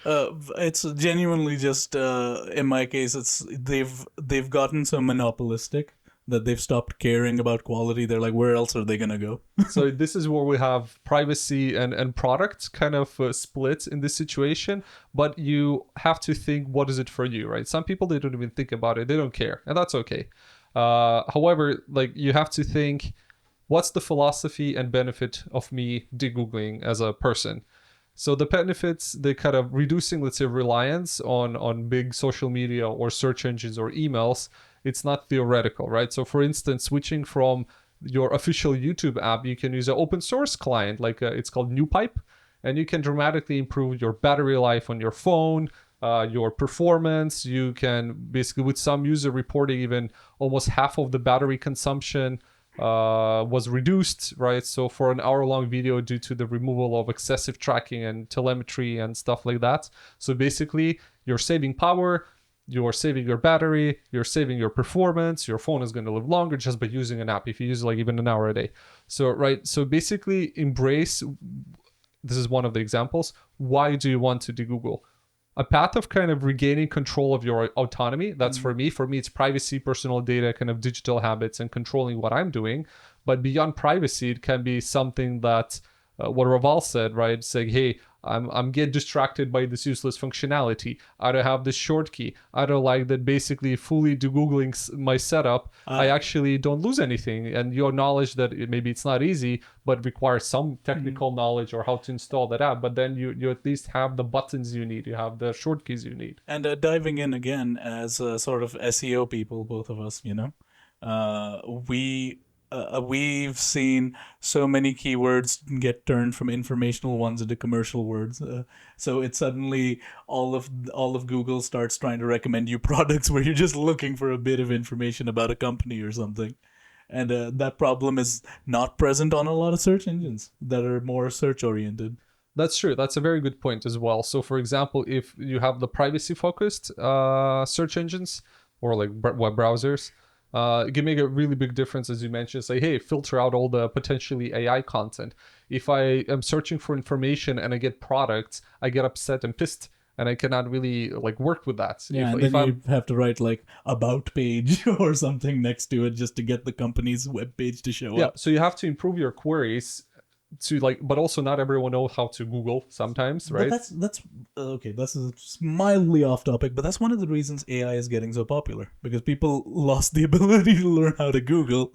It's genuinely just in my case, it's they've gotten so monopolistic that they've stopped caring about quality. They're like, where else are they gonna go? So this is where we have privacy and product kind of split in this situation, but you have to think, what is it for you, right? Some people, they don't even think about it, they don't care, and that's okay. However, like, you have to think, what's the philosophy and benefit of me de-Googling as a person? So the benefits, they kind of reducing, let's say, reliance on big social media or search engines or emails. It's not theoretical, right? So for instance, switching from your official YouTube app, you can use an open source client, like it's called NewPipe, and you can dramatically improve your battery life on your phone, your performance. You can basically, with some user reporting, even almost half of the battery consumption was reduced, right? So for an hour-long video, due to the removal of excessive tracking and telemetry and stuff like that. So basically, you're saving power, you're saving your battery, you're saving your performance, your phone is going to live longer just by using an app if you use like even an hour a day. So, right, so basically embrace, this is one of the examples, why do you want to de-Google? A path of kind of regaining control of your autonomy. That's for me. For me, it's privacy, personal data, kind of digital habits, and controlling what I'm doing. But beyond privacy, it can be something that what Raval said, right? Saying, hey, I'm get distracted by this useless functionality. I don't have this short key. I don't like that basically fully degoogling my setup. I actually don't lose anything. And you acknowledge that maybe it's not easy, but requires some technical knowledge or how to install that app. But then you at least have the buttons you need. You have the short keys you need. And diving in again as sort of SEO people, both of us, we've seen so many keywords get turned from informational ones into commercial words. So it's suddenly all of Google starts trying to recommend you products where you're just looking for a bit of information about a company or something. And that problem is not present on a lot of search engines that are more search oriented. That's true. That's a very good point as well. So, for example, if you have the privacy-focused search engines or like web browsers, it can make a really big difference, as you mentioned. Say, hey, filter out all the potentially AI content. If I am searching for information and I get products, I get upset and pissed, and I cannot really like work with that. Yeah, and then you have to write like about page or something next to it just to get the company's web page to show up. Yeah, so you have to improve your queries to like, but also not everyone knows how to Google sometimes, right? But that's okay. This is mildly off topic, but that's one of the reasons AI is getting so popular, because people lost the ability to learn how to Google.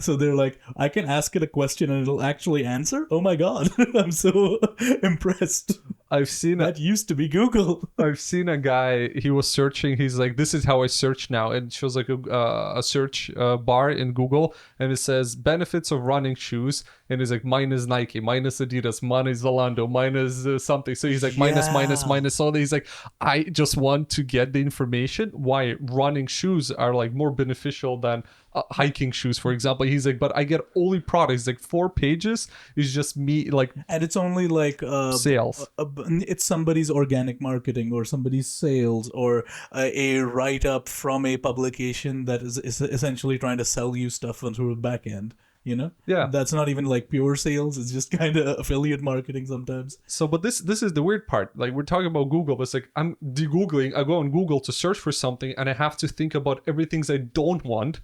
So they're like, I can ask it a question and it'll actually answer. Oh my god, I'm so impressed. I've seen that used to be Google. I've seen a guy. He was searching. He's like, "This is how I search now," and it shows like a search bar in Google, and it says benefits of running shoes, and it's like minus Nike, minus Adidas, minus Zalando, minus something. So he's like minus all. He's like, I just want to get the information why running shoes are like more beneficial than hiking shoes, for example. He's like, but I get only products. Like 4 pages is just me like, and it's only like sales. It's somebody's organic marketing or somebody's sales or a write up from a publication that is essentially trying to sell you stuff through the back end. Yeah, that's not even like pure sales. It's just kind of affiliate marketing sometimes. So, but this is the weird part. Like, we're talking about Google, but it's like I'm degoogling. I go on Google to search for something, and I have to think about everything I don't want.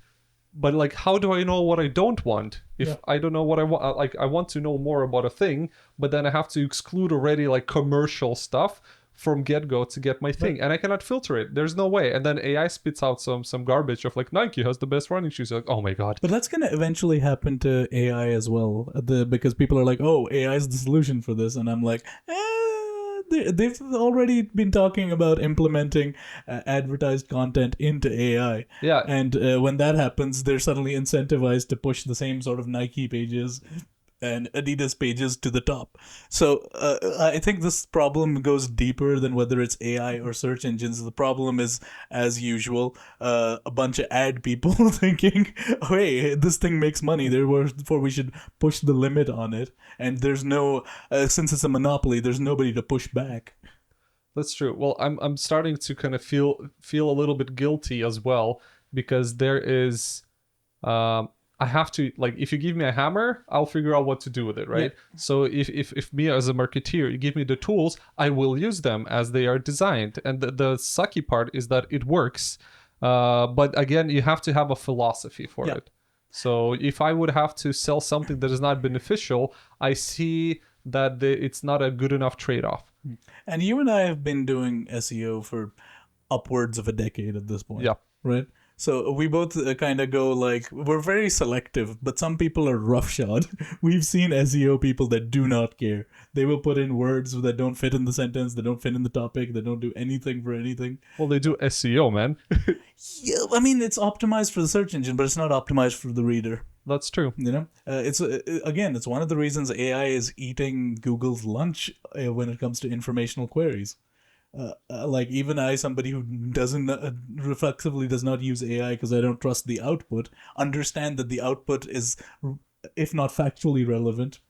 But like, how do I know what I don't want if I don't know what I want? Like, I want to know more about a thing, but then I have to exclude already like commercial stuff from get-go to get my thing, and I cannot filter it. There's no way. And then AI spits out some garbage of like, Nike has the best running shoes. You're like, oh my god. But that's gonna eventually happen to AI as well. Because people are like, oh, AI is the solution for this, and I'm like, they've already been talking about implementing advertised content into AI. Yeah. And when that happens, they're suddenly incentivized to push the same sort of Nike pages and Adidas pages to the top. So I think this problem goes deeper than whether it's AI or search engines. The problem is, as usual, a bunch of ad people thinking, oh, hey, this thing makes money, therefore we should push the limit on it. And there's no, since it's a monopoly, there's nobody to push back. That's true. Well, I'm starting to kind of feel a little bit guilty as well, because there is I have to, like, if you give me a hammer, I'll figure out what to do with it, right? Yeah. So if me as a marketeer, you give me the tools, I will use them as they are designed. And the sucky part is that it works. But again, you have to have a philosophy for it. So if I would have to sell something that is not beneficial, I see that it's not a good enough trade-off. And you and I have been doing SEO for upwards of a decade at this point. Yeah. Right? So we both kind of go like, we're very selective, but some people are roughshod. We've seen SEO people that do not care. They will put in words that don't fit in the sentence, that don't fit in the topic, that don't do anything for anything. Well, they do SEO, man. Yeah, I mean, it's optimized for the search engine, but it's not optimized for the reader. That's true. It's one of the reasons AI is eating Google's lunch when it comes to informational queries. Like even I, somebody who doesn't reflexively does not use AI because I don't trust the output, understand that the output is, if not factually relevant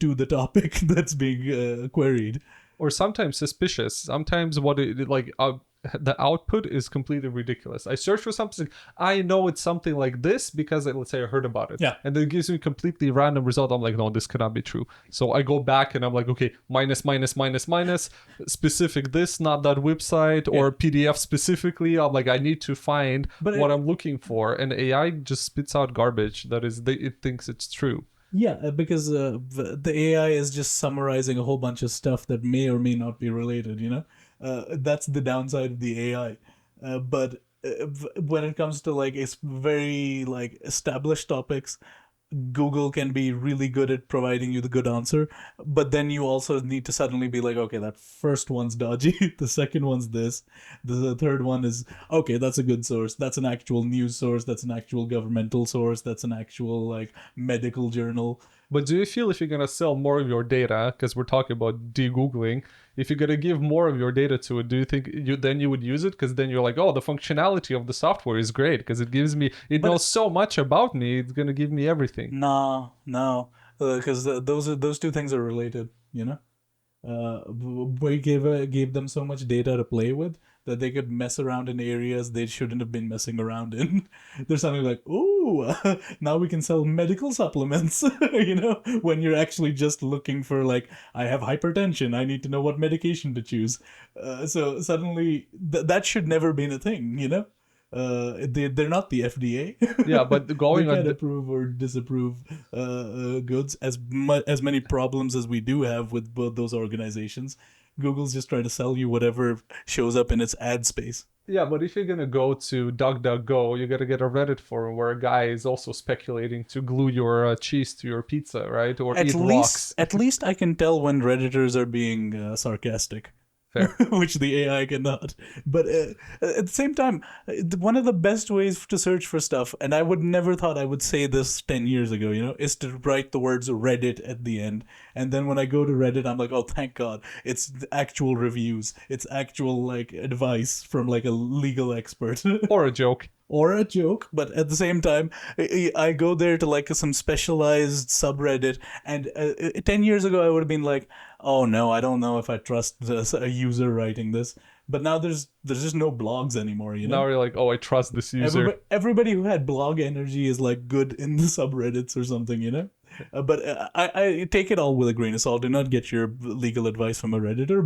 to the topic that's being queried. Or sometimes suspicious. Sometimes the output is completely ridiculous. I search for something, I know it's something like this because let's say I heard about it. Yeah. And then it gives me a completely random result. I'm like, no, this cannot be true. So I go back and I'm like, okay, minus, specific this, not that website, or PDF specifically. I'm like, I need to find what I'm looking for. And AI just spits out garbage that is, it thinks it's true. Yeah, because the AI is just summarizing a whole bunch of stuff that may or may not be related, you know? That's the downside of the AI. But when it comes to like it's very like established topics, Google can be really good at providing you the good answer, but then you also need to suddenly be like, okay, that first one's dodgy, the second one's this, the third one is, okay, that's a good source, that's an actual news source, that's an actual governmental source, that's an actual like medical journal. But do you feel if you're going to sell more of your data, because we're talking about degoogling, if you're going to give more of your data to it, do you think you would use it? Because then you're like, oh, the functionality of the software is great because it knows so much about me. It's going to give me everything. No, because those two things are related, you know? We gave them so much data to play with that they could mess around in areas they shouldn't have been messing around in. There's something like, ooh, now we can sell medical supplements, you know, when you're actually just looking for like, I have hypertension, I need to know what medication to choose. So suddenly that should never been a thing, you know? They're not the FDA. Yeah, but going they can approve or disapprove goods as many problems as we do have with both those organizations. Google's just trying to sell you whatever shows up in its ad space. Yeah, but if you're gonna go to DuckDuckGo, you gotta get a Reddit forum where a guy is also speculating to glue your cheese to your pizza, right? Or eat rocks. At least I can tell when Redditors are being sarcastic. Which the AI cannot. But at the same time, one of the best ways to search for stuff, and I would never thought I would say this 10 years ago, you know, is to write the words Reddit at the end. And then when I go to Reddit, I'm like, oh, thank God. It's actual reviews. It's actual, like, advice from, like, a legal expert. Or a joke. Or a joke, but at the same time, I go there to like some specialized subreddit, and 10 years ago I would have been like, oh no, I don't know if I trust a user writing this. But now there's just no blogs anymore, you know? Now you're like, oh, I trust this user. Everybody who had blog energy is like good in the subreddits or something, you know? But I take it all with a grain of salt. Do not get your legal advice from a Redditor,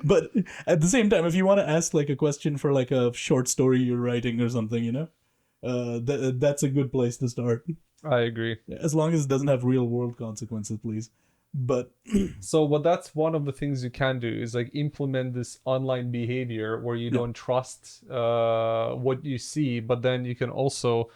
but at the same time, if you want to ask like a question for like a short story you're writing or something, you know, that's a good place to start. I agree. As long as it doesn't have real world consequences, please. But so that's one of the things you can do is like implement this online behavior where you don't trust what you see, but then you can also,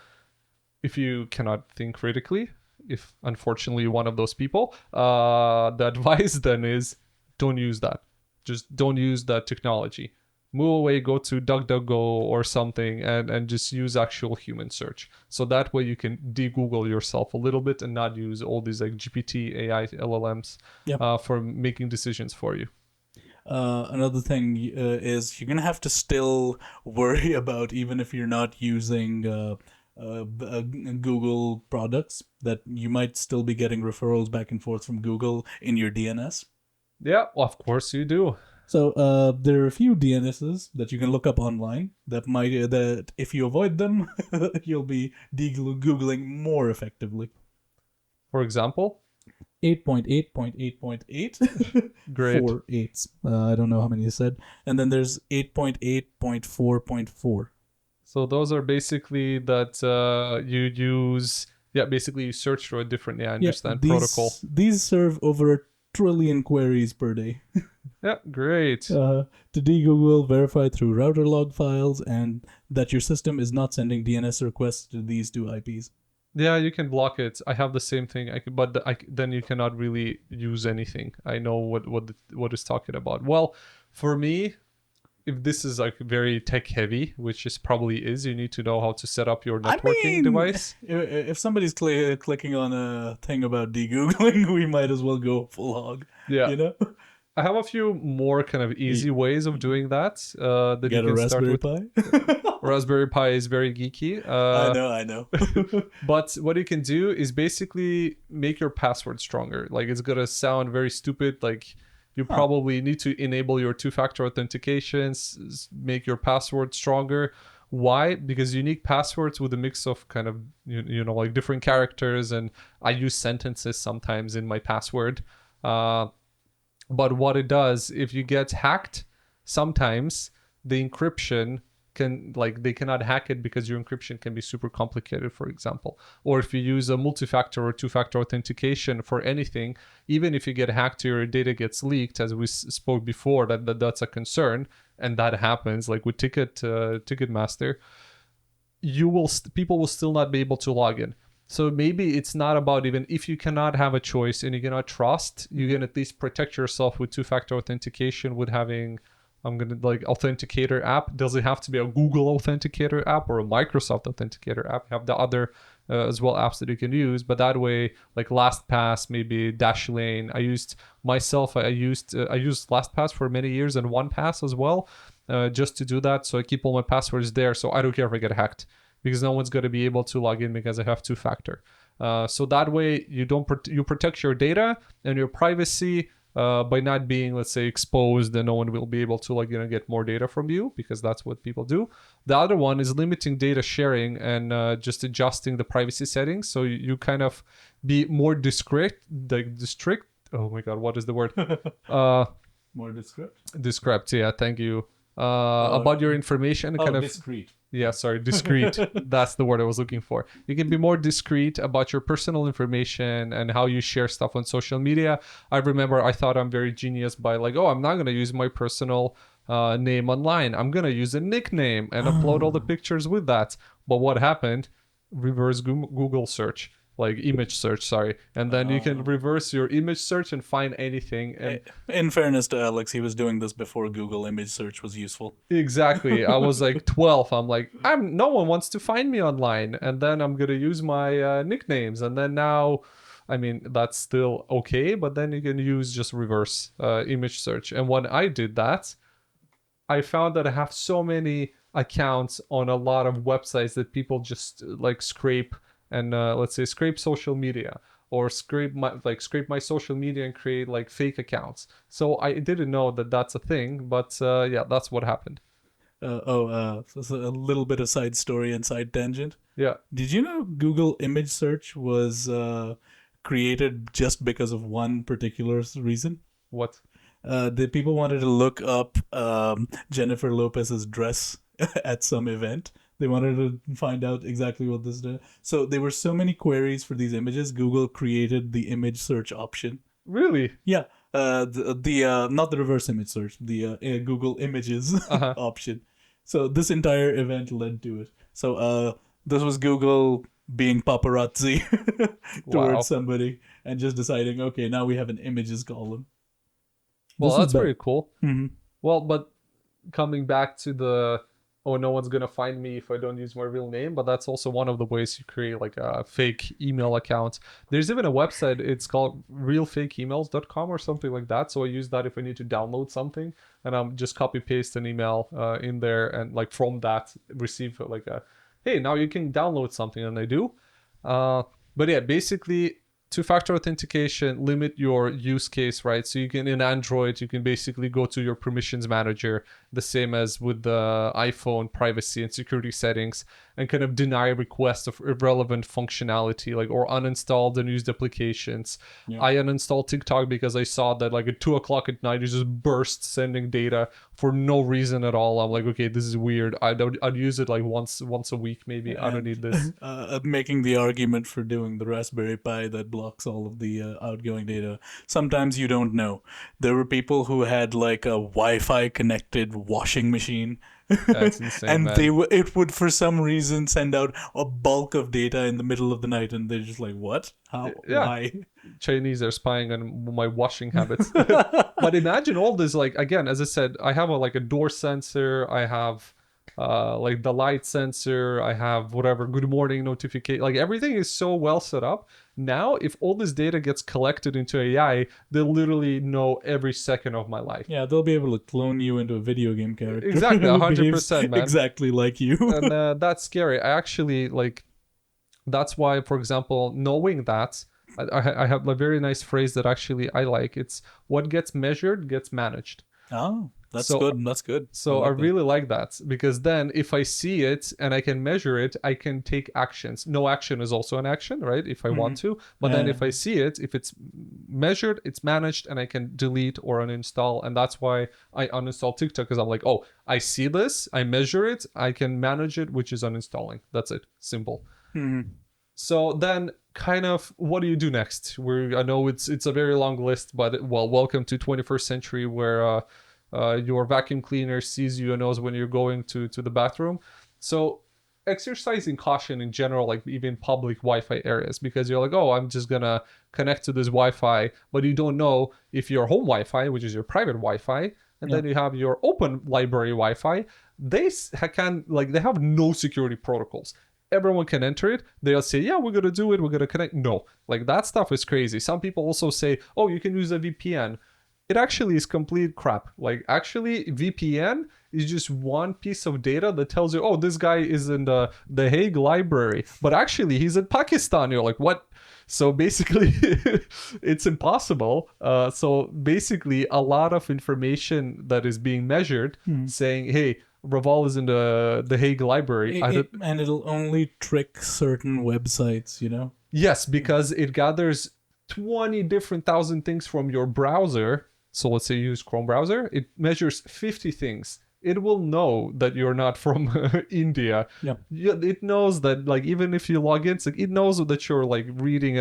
if you cannot think critically, if unfortunately you're one of those people, the advice then is don't use that. Just don't use that technology. Move away, go to DuckDuckGo or something, and just use actual human search. So that way you can de-Google yourself a little bit and not use all these like GPT, AI, LLMs for making decisions for you. Another thing is you're going to have to still worry about, even if you're not using Google products, that you might still be getting referrals back and forth from Google in your DNS. Yeah, well, of course you do. So there are a few DNSs that you can look up online that if you avoid them, you'll be de-Googling more effectively. For example? 8.8.8.8. Great. 4 8s. I don't know how many you said. And then there's 8.8.4.4. So those are basically that you use... Yeah, basically you search for a different, protocol. These serve over 1 trillion queries per day. Yeah, great. To de-Google, verify through router log files, and that your system is not sending DNS requests to these two IPs. Yeah, you can block it. I have the same thing. Then you cannot really use anything. I know what it's talking about. Well, for me, if this is like very tech heavy, which is probably is, you need to know how to set up your networking device. If somebody's clicking on a thing about de-Googling, we might as well go full hog. Yeah. You know? I have a few more kind of easy ways of doing that. That Get you can a Raspberry Pi? Raspberry Pi is very geeky. I know. But what you can do is basically make your password stronger. Like it's gonna sound very stupid. Like You probably need to enable your two-factor authentication, make your password stronger. Why? Because unique passwords with a mix of kind of, like different characters, and I use sentences sometimes in my password. But what it does, if you get hacked, sometimes the encryption they cannot hack it because your encryption can be super complicated, for example. Or if you use a multi-factor or two-factor authentication for anything, even if you get hacked, your data gets leaked, as we spoke before, that's a concern, and that happens, like with Ticketmaster, people will still not be able to log in. So maybe it's not about, even if you cannot have a choice and you cannot trust, you can at least protect yourself with two-factor authentication with having authenticator app. Does it have to be a Google authenticator app or a Microsoft authenticator app? You have the other as well apps that you can use, but that way, like LastPass, maybe Dashlane. I used LastPass for many years and OnePass as well, just to do that. So I keep all my passwords there, so I don't care if I get hacked, because no one's going to be able to log in because I have two-factor. So that way you protect your data and your privacy by not being, let's say, exposed, and no one will be able to get more data from you, because that's what people do. The other one is limiting data sharing and just adjusting the privacy settings, so you kind of be more discreet. Oh my god, what is the word? More discreet. Discreet, yeah, thank you. About your information, discreet. Yeah, sorry, discreet. That's the word I was looking for. You can be more discreet about your personal information and how you share stuff on social media. I remember I thought I'm very genius by I'm not going to use my personal name online. I'm going to use a nickname and upload all the pictures with that. But what happened? Reverse Google search. Image search, sorry. And then you can reverse your image search and find anything. And in fairness to Alex, he was doing this before Google image search was useful. Exactly. I was 12. I'm no one wants to find me online. And then I'm going to use my nicknames. And then now, that's still okay. But then you can use just reverse image search. And when I did that, I found that I have so many accounts on a lot of websites that people just scrape. And let's say scrape social media, or scrape my social media and create fake accounts. So I didn't know that that's a thing, but yeah, that's what happened. So a little bit of side story and side tangent. Yeah. Did you know Google image search was created just because of one particular reason? What? The people wanted to look up Jennifer Lopez's dress at some event. They wanted to find out exactly what this did. So there were so many queries for these images, Google created the image search option. Really? Yeah. The not the reverse image search, the Google Images option. So this entire event led to it. So this was Google being paparazzi towards somebody and just deciding, okay, now we have an images column. Well, that's pretty cool. Mm-hmm. Well, but coming back to the no one's gonna find me if I don't use my real name, but that's also one of the ways you create a fake email account. There's even a website, it's called realfakeemails.com or something like that. So I use that if I need to download something, and I'm just copy paste an email in there, and from that receive hey, now you can download something, and I do. But yeah, basically two-factor authentication, limit your use case, right? So you can, in Android, you can basically go to your permissions manager, the same as with the iPhone privacy and security settings, and kind of deny requests of irrelevant functionality, or uninstalled unused applications. Yeah. I uninstalled TikTok because I saw that at 2:00 at night, it just burst sending data for no reason at all. I'm okay, this is weird. I'd use it once a week maybe. I don't need this. Making the argument for doing the Raspberry Pi that blocks all of the outgoing data. Sometimes you don't know. There were people who had a Wi-Fi connected washing machine. That's insane, and man. It would for some reason send out a bulk of data in the middle of the night, and they're just what? How? Yeah. Why? Chinese are spying on my washing habits. But imagine all this, again, as I said, I have a door sensor, I have the light sensor, I have whatever good morning notification, everything is so well set up. Now if all this data gets collected into AI, they'll literally know every second of my life. Yeah, they'll be able to clone you into a video game character. Exactly, 100%, man. Exactly like you. And that's scary. I actually that's why, for example, knowing that, I have a very nice phrase that actually I like. It's what gets measured gets managed. Oh, that's So good. That's good. I so I like that. really like that because then if I see it and I can measure it, I can take actions. No action is also an action, right? If I want Mhm. to. But then if I see it, if it's measured, it's managed, and I can delete or uninstall. And that's why I uninstall TikTok because I'm like, oh, I see this, I measure it, I can manage it, which is uninstalling. That's it. Simple. Mhm. So then kind of what do you do next? I know it's a very long list, but well, welcome to 21st century where your vacuum cleaner sees you and knows when you're going to the bathroom. So exercising caution in general, like even public Wi-Fi areas, because you're like, oh, I'm just gonna connect to this Wi-Fi, but you don't know if your home Wi-Fi, which is your private Wi-Fi, and Yeah. then you have your open library Wi-Fi, they have no security protocols. Everyone can enter it. They'll say, yeah, we're gonna do it, we're gonna connect. No, like that stuff is crazy. Some people also say, oh, you can use a VPN. It actually is complete crap. Like actually VPN is just one piece of data that tells you, oh, this guy is in the Hague library, but actually he's in Pakistan. You're like, what? So basically it's impossible. So basically a lot of information that is being measured Mhm. saying, hey, Raval is in the Hague library. And it'll only trick certain websites, you know? Yes, because it gathers 20 different thousand things from your browser. So let's say you use Chrome browser, it measures 50 things. It will know that you're not from India. Yeah. It knows that, like, even if you log in, it knows that you're like reading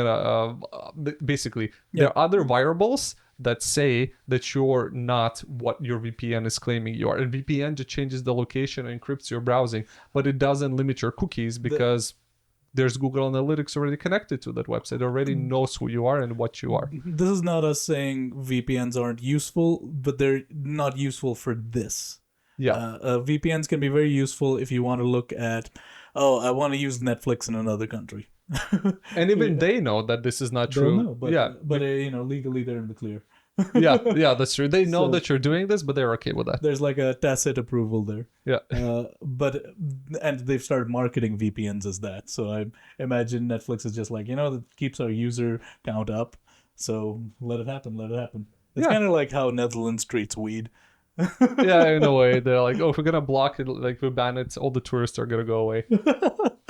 basically Yeah. there are other variables that say that you're not what your VPN is claiming you are. And VPN just changes the location and encrypts your browsing, but it doesn't limit your cookies because there's Google Analytics already connected to that website. It already knows who you are and what you are. This is not us saying VPNs aren't useful, but they're not useful for this. Yeah. VPNs can be very useful if you want to look at, oh, I want to use Netflix in another country. And even they know that this is not They'll true. know, but Yeah. you know, legally they're in the clear. Yeah, that's true. They know So that you're doing this, but they're okay with that. there's like a tacit approval there. Yeah. And they've started marketing VPNs as that. So I imagine Netflix is just like, you know, that keeps our user count up. So let it happen. Let it happen. It's Yeah. kind of like how Netherlands treats weed. Yeah, in a way. They're like, oh, if we're gonna block it, like if we ban it, all the tourists are gonna go away.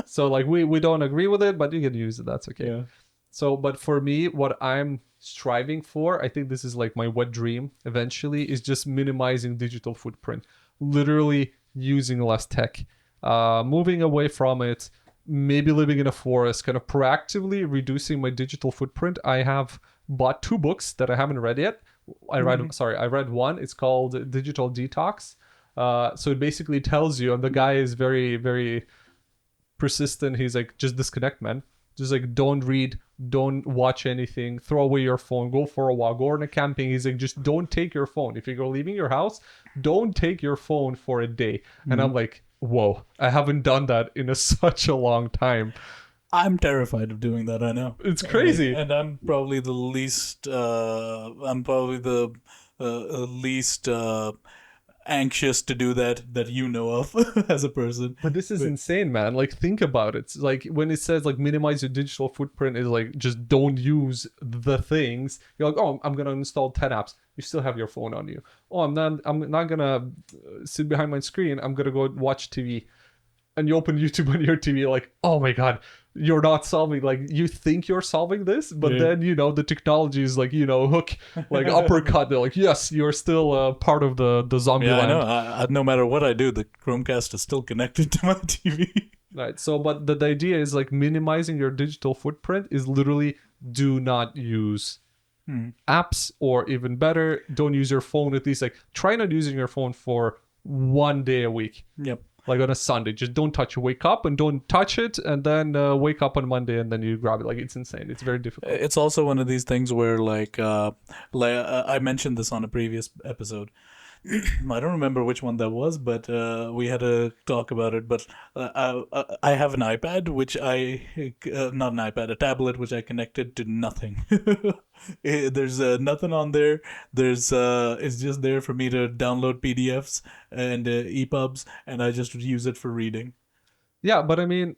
So like we don't agree with it, but you can use it. That's okay. Yeah. So, but for me, what I'm striving for, I think this is like my wet dream eventually, is just minimizing digital footprint. Literally using less tech, moving away from it, maybe living in a forest, kind of proactively reducing my digital footprint. I have bought 2 books that I haven't read yet. I read one. It's called Digital Detox. So it basically tells you, and the guy is very, very persistent. He's like, just disconnect, man. Just like, don't read, don't watch anything, throw away your phone, go for a walk, go on a camping. He's like, just don't take your phone. If you're leaving your house, don't take your phone for a day. And I'm like, whoa, I haven't done that in such a long time. I'm terrified of doing that. I know It's crazy. and I'm probably the least. I'm probably the least anxious to do that you know of as a person. But this is insane, man. Like, think about it. It's like when it says like minimize your digital footprint is like just don't use the things. You're like, oh, I'm gonna install 10 apps. You still have your phone on you. Oh, I'm not gonna sit behind my screen. I'm gonna go watch TV. And you open YouTube on your TV, like, oh my god, you're not solving. Like, you think you're solving this, but then the technology is like, hook, like uppercut. They're like, yes, you're still part of the zombie land. I know. No matter what I do, the Chromecast is still connected to my TV. Right. So, but the idea is like minimizing your digital footprint is literally do not use apps, or even better, don't use your phone. At least like try not using your phone for 1 day a week. Yep. Like on a Sunday, just don't touch it. Wake up and don't touch it, and then wake up on Monday and then you grab it. Like, it's insane. It's very difficult. It's also one of these things where, like I mentioned this on a previous episode. I don't remember which one that was, but we had a talk about it. But I have an iPad, which not an iPad, a tablet, which I connected to nothing. There's nothing on there. It's just there for me to download PDFs and EPUBs, and I just use it for reading. Yeah, but I mean,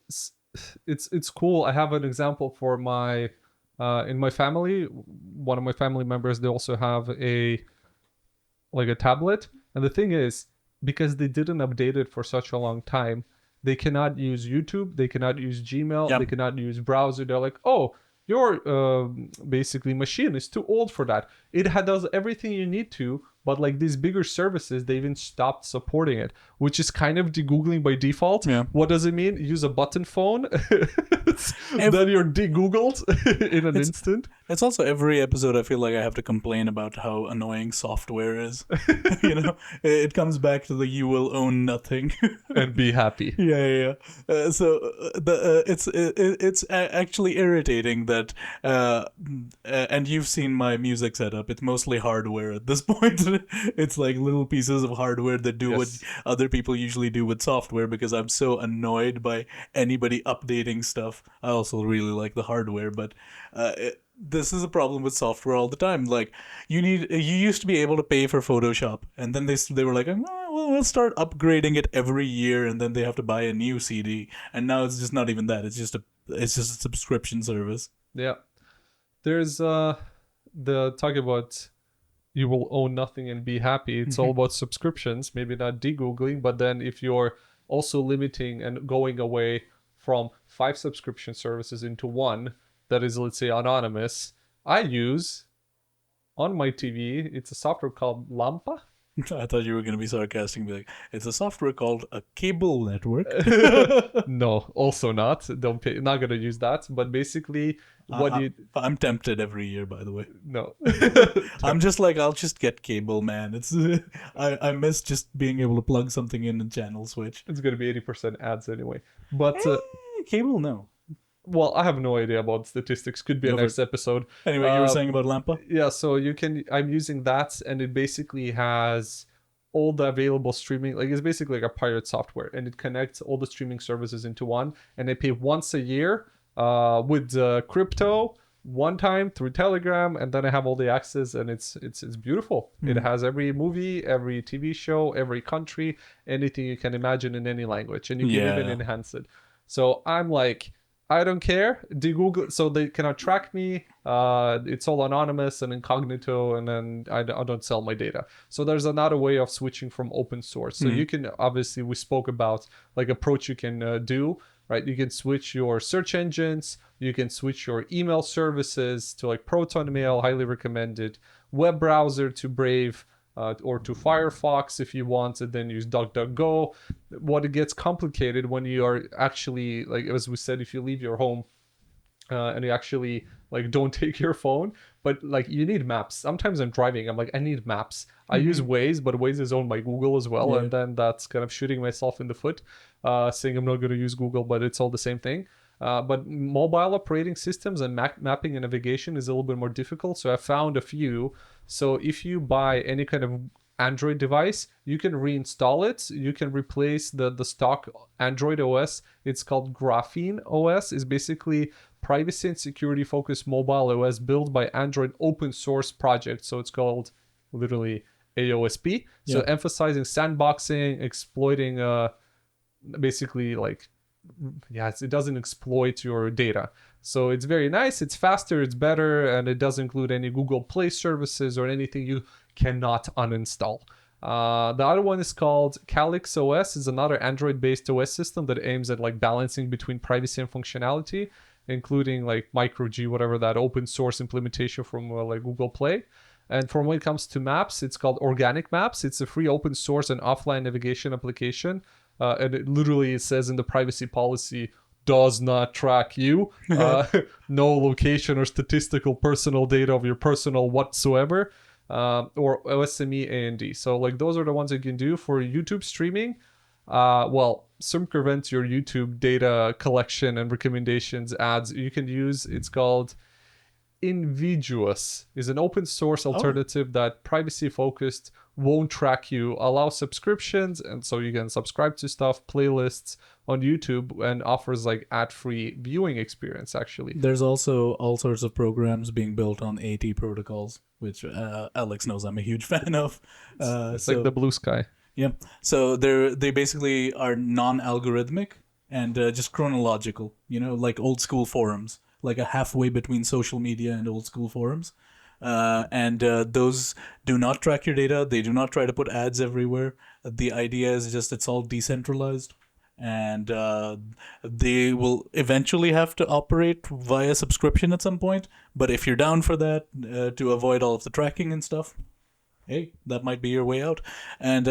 it's cool. I have an example for my In my family, one of my family members, they also have a tablet. And the thing is, because they didn't update it for such a long time, they cannot use YouTube, they cannot use Gmail, they Yep. cannot use browser. They're like, oh, your basically machine is too old for that. Does everything you need to, but like these bigger services, they even stopped supporting it, which is kind of degoogling by default. Yeah. What does it mean? Use a button phone, Ev- then you're degoogled in an It's- instant. It's also every episode I feel like I have to complain about how annoying software is. It comes back to the you will own nothing. And be happy. It's actually irritating that, and you've seen my music setup. It's mostly hardware at this point. It's like little pieces of hardware that do what Yes. other people usually do with software because I'm so annoyed by anybody updating stuff. I also really like the hardware, but this is a problem with software all the time. Like you used to be able to pay for Photoshop, and then they were like, oh, well, we'll start upgrading it every year, and then they have to buy a new CD. And now it's just not even that. It's just a subscription service. Yeah. There's the talk about you will own nothing and be happy. It's all about subscriptions, maybe not degoogling, but then if you're also limiting and going away from 5 subscription services into one that is, let's say, anonymous. I use on my TV, it's a software called Lampa. I thought you were going to be sarcastic and be like, it's a software called a cable network. No, also not. Don't pay, not gonna use that. But basically, I'm tempted every year, by the way. No. I'm just like, I'll just get cable, man. It's I miss just being able to plug something in and channel switch. It's gonna be 80% ads anyway. But Cable, no. well, I have no idea about statistics. Could be a Go for next episode. Anyway, you were saying about Lampa? Yeah, so I'm using that, and it basically has all the available streaming, like it's basically like a pirate software, and it connects all the streaming services into one, and I pay once a year with crypto one time through Telegram, and then I have all the access, and it's beautiful. It has every movie, every TV show, every country, anything you can imagine in any language, and you can even enhance it. So I'm like, I don't care. DeGoogle, so they cannot track me. It's all anonymous and incognito, and then I don't sell my data. So there's another way of switching from open source. So you can, obviously, we spoke about like approach you can do, right? You can switch your search engines. You can switch your email services to like Proton Mail, highly recommended. Web browser to Brave. Or to Firefox if you want, and then use DuckDuckGo. What it gets complicated when you are actually, like as we said, if you leave your home and you actually like don't take your phone, but like you need maps. Sometimes I'm driving, I'm like, I need maps. I use Waze, but Waze is owned by Google as well, and then that's kind of shooting myself in the foot, saying I'm not going to use Google, but it's all the same thing. But mobile operating systems and mapping and navigation is a little bit more difficult. So I found a few. So if you buy any kind of Android device, you can reinstall it. You can replace the stock Android OS. It's called Graphene OS. It's basically privacy and security focused mobile OS built by Android open source project. So it's called literally AOSP. So emphasizing sandboxing, exploiting basically like, it doesn't exploit your data. So it's very nice, it's faster, it's better, and it doesn't include any Google Play services or anything you cannot uninstall. The other one is called Calyx OS. It's another Android-based OS system that aims at like balancing between privacy and functionality, including like Micro G, whatever that open source implementation from like Google Play. And from when it comes to maps, it's called Organic Maps. It's a free open source and offline navigation application. And it literally says in the privacy policy, does not track you. No location or statistical personal data of your personal whatsoever. Or OSME AND. So like those are the ones you can do for YouTube streaming. Circumvent your YouTube data collection and recommendations ads. You can use, it's called Invidious, is an open source alternative that privacy focused, won't track you, allow subscriptions, and so you can subscribe to stuff, playlists on YouTube, and offers like ad-free viewing experience actually. There's also all sorts of programs being built on AT protocols, which Alex knows I'm a huge fan of. It's like the blue sky. Yeah. So they basically are non-algorithmic and just chronological, like old school forums. like a halfway between social media and old school forums. And those do not track your data. They do not try to put ads everywhere. The idea is just it's all decentralized, and they will eventually have to operate via subscription at some point. But if you're down for that, to avoid all of the tracking and stuff, hey, that might be your way out. And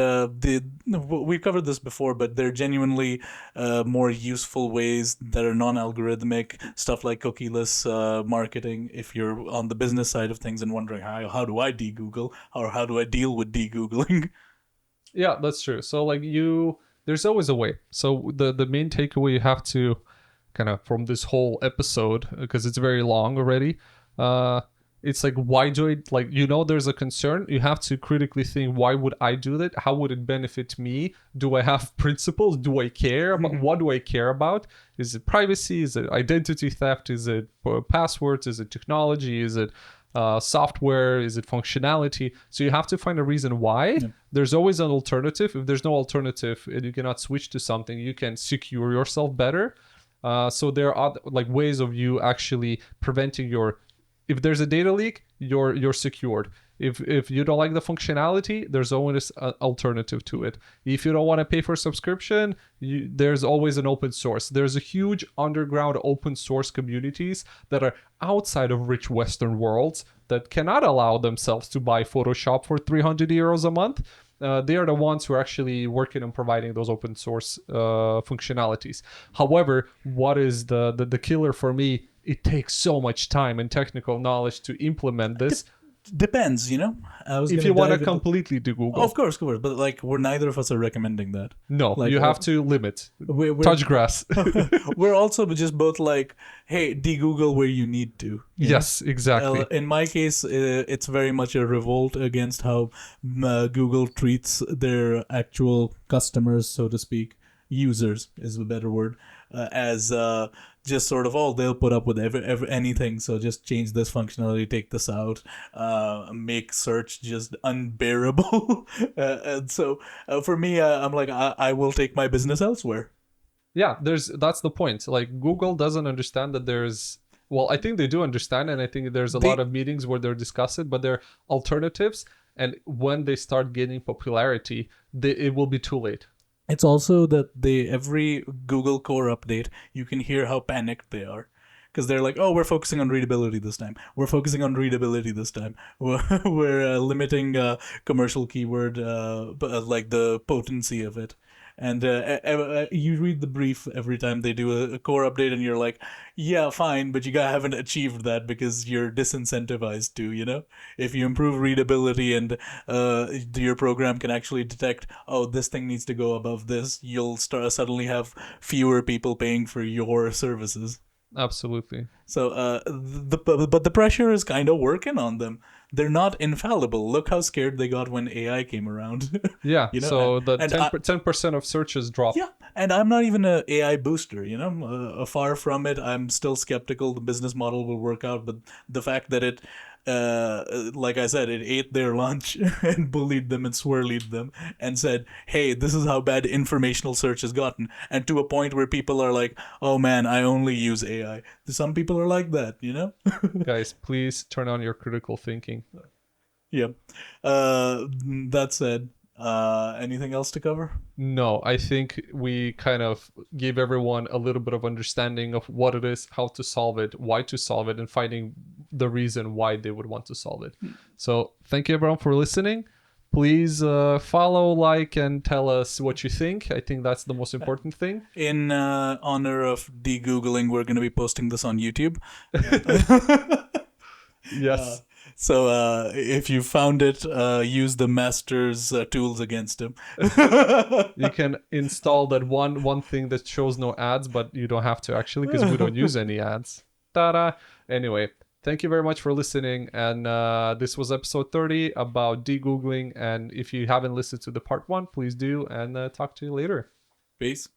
we've covered this before, but they're genuinely more useful ways that are non-algorithmic, stuff like cookieless marketing. If you're on the business side of things and wondering how do I de-Google, or how do I deal with de-Googling? Yeah, that's true. So like there's always a way. So the main takeaway you have to kind of from this whole episode, because it's very long already, it's like, why do it? Like, there's a concern. You have to critically think, why would I do that? How would it benefit me? Do I have principles? Do I care about? What do I care about? Is it privacy? Is it identity theft? Is it passwords? Is it technology? Is it software? Is it functionality? So you have to find a reason why. Yeah. There's always an alternative. If there's no alternative and you cannot switch to something, you can secure yourself better. So there are like ways of you actually preventing if there's a data leak, you're secured. If you don't like the functionality, there's always an alternative to it. If you don't want to pay for a subscription, there's always an open source. There's a huge underground open source communities that are outside of rich Western worlds that cannot allow themselves to buy Photoshop for 300 euros a month. They are the ones who are actually working on providing those open source functionalities. However, what is the killer for me? It takes so much time and technical knowledge to implement this. Depends, If you want to completely do Google. Oh, of course. But like, neither of us are recommending that. No, like, you have to limit. Touch grass. We're also just both like, hey, de-Google where you need to. Yes, exactly. In my case, it's very much a revolt against how Google treats their actual customers, so to speak. Users is a better word. As just sort of, they'll put up with anything, so just change this functionality, take this out, make search just unbearable. And so for me, I'm like, I will take my business elsewhere. Yeah, that's the point. Like, Google doesn't understand that I think they do understand, and I think there's a lot of meetings where they're discussing it, but there are alternatives, and when they start gaining popularity, it will be too late. It's also that every Google core update, you can hear how panicked they are. Because they're like, we're focusing on readability this time. We're focusing on readability this time. We're limiting commercial keyword, like the potency of it. And you read the brief every time they do a core update, and you're like, yeah, fine, but you haven't achieved that because you're disincentivized to, If you improve readability and your program can actually detect, this thing needs to go above this, you'll suddenly have fewer people paying for your services. Absolutely. So, but the pressure is kind of working on them. They're not infallible. Look how scared they got when AI came around. Yeah. So the 10% of searches dropped. Yeah, and I'm not even an AI booster. Far from it. I'm still skeptical the business model will work out. But the fact that it, like I said, it ate their lunch and bullied them and swirlied them and said, hey, this is how bad informational search has gotten. And to a point where people are like, oh man, I only use AI. Some people are like that, Guys, please turn on your critical thinking. Yeah. That said, anything else to cover? No, I think we kind of gave everyone a little bit of understanding of what it is, how to solve it, why to solve it, and finding the reason why they would want to solve it. So thank you everyone for listening. Please follow, like, and tell us what you think. I think that's the most important thing. In honor of de-Googling, we're going to be posting this on YouTube. Yes. So if you found it, use the master's tools against him. You can install that one thing that shows no ads, but you don't have to actually, because we don't use any ads. Ta-da! Anyway, thank you very much for listening. And this was episode 30 about de-Googling. And if you haven't listened to the part 1, please do. And talk to you later. Peace.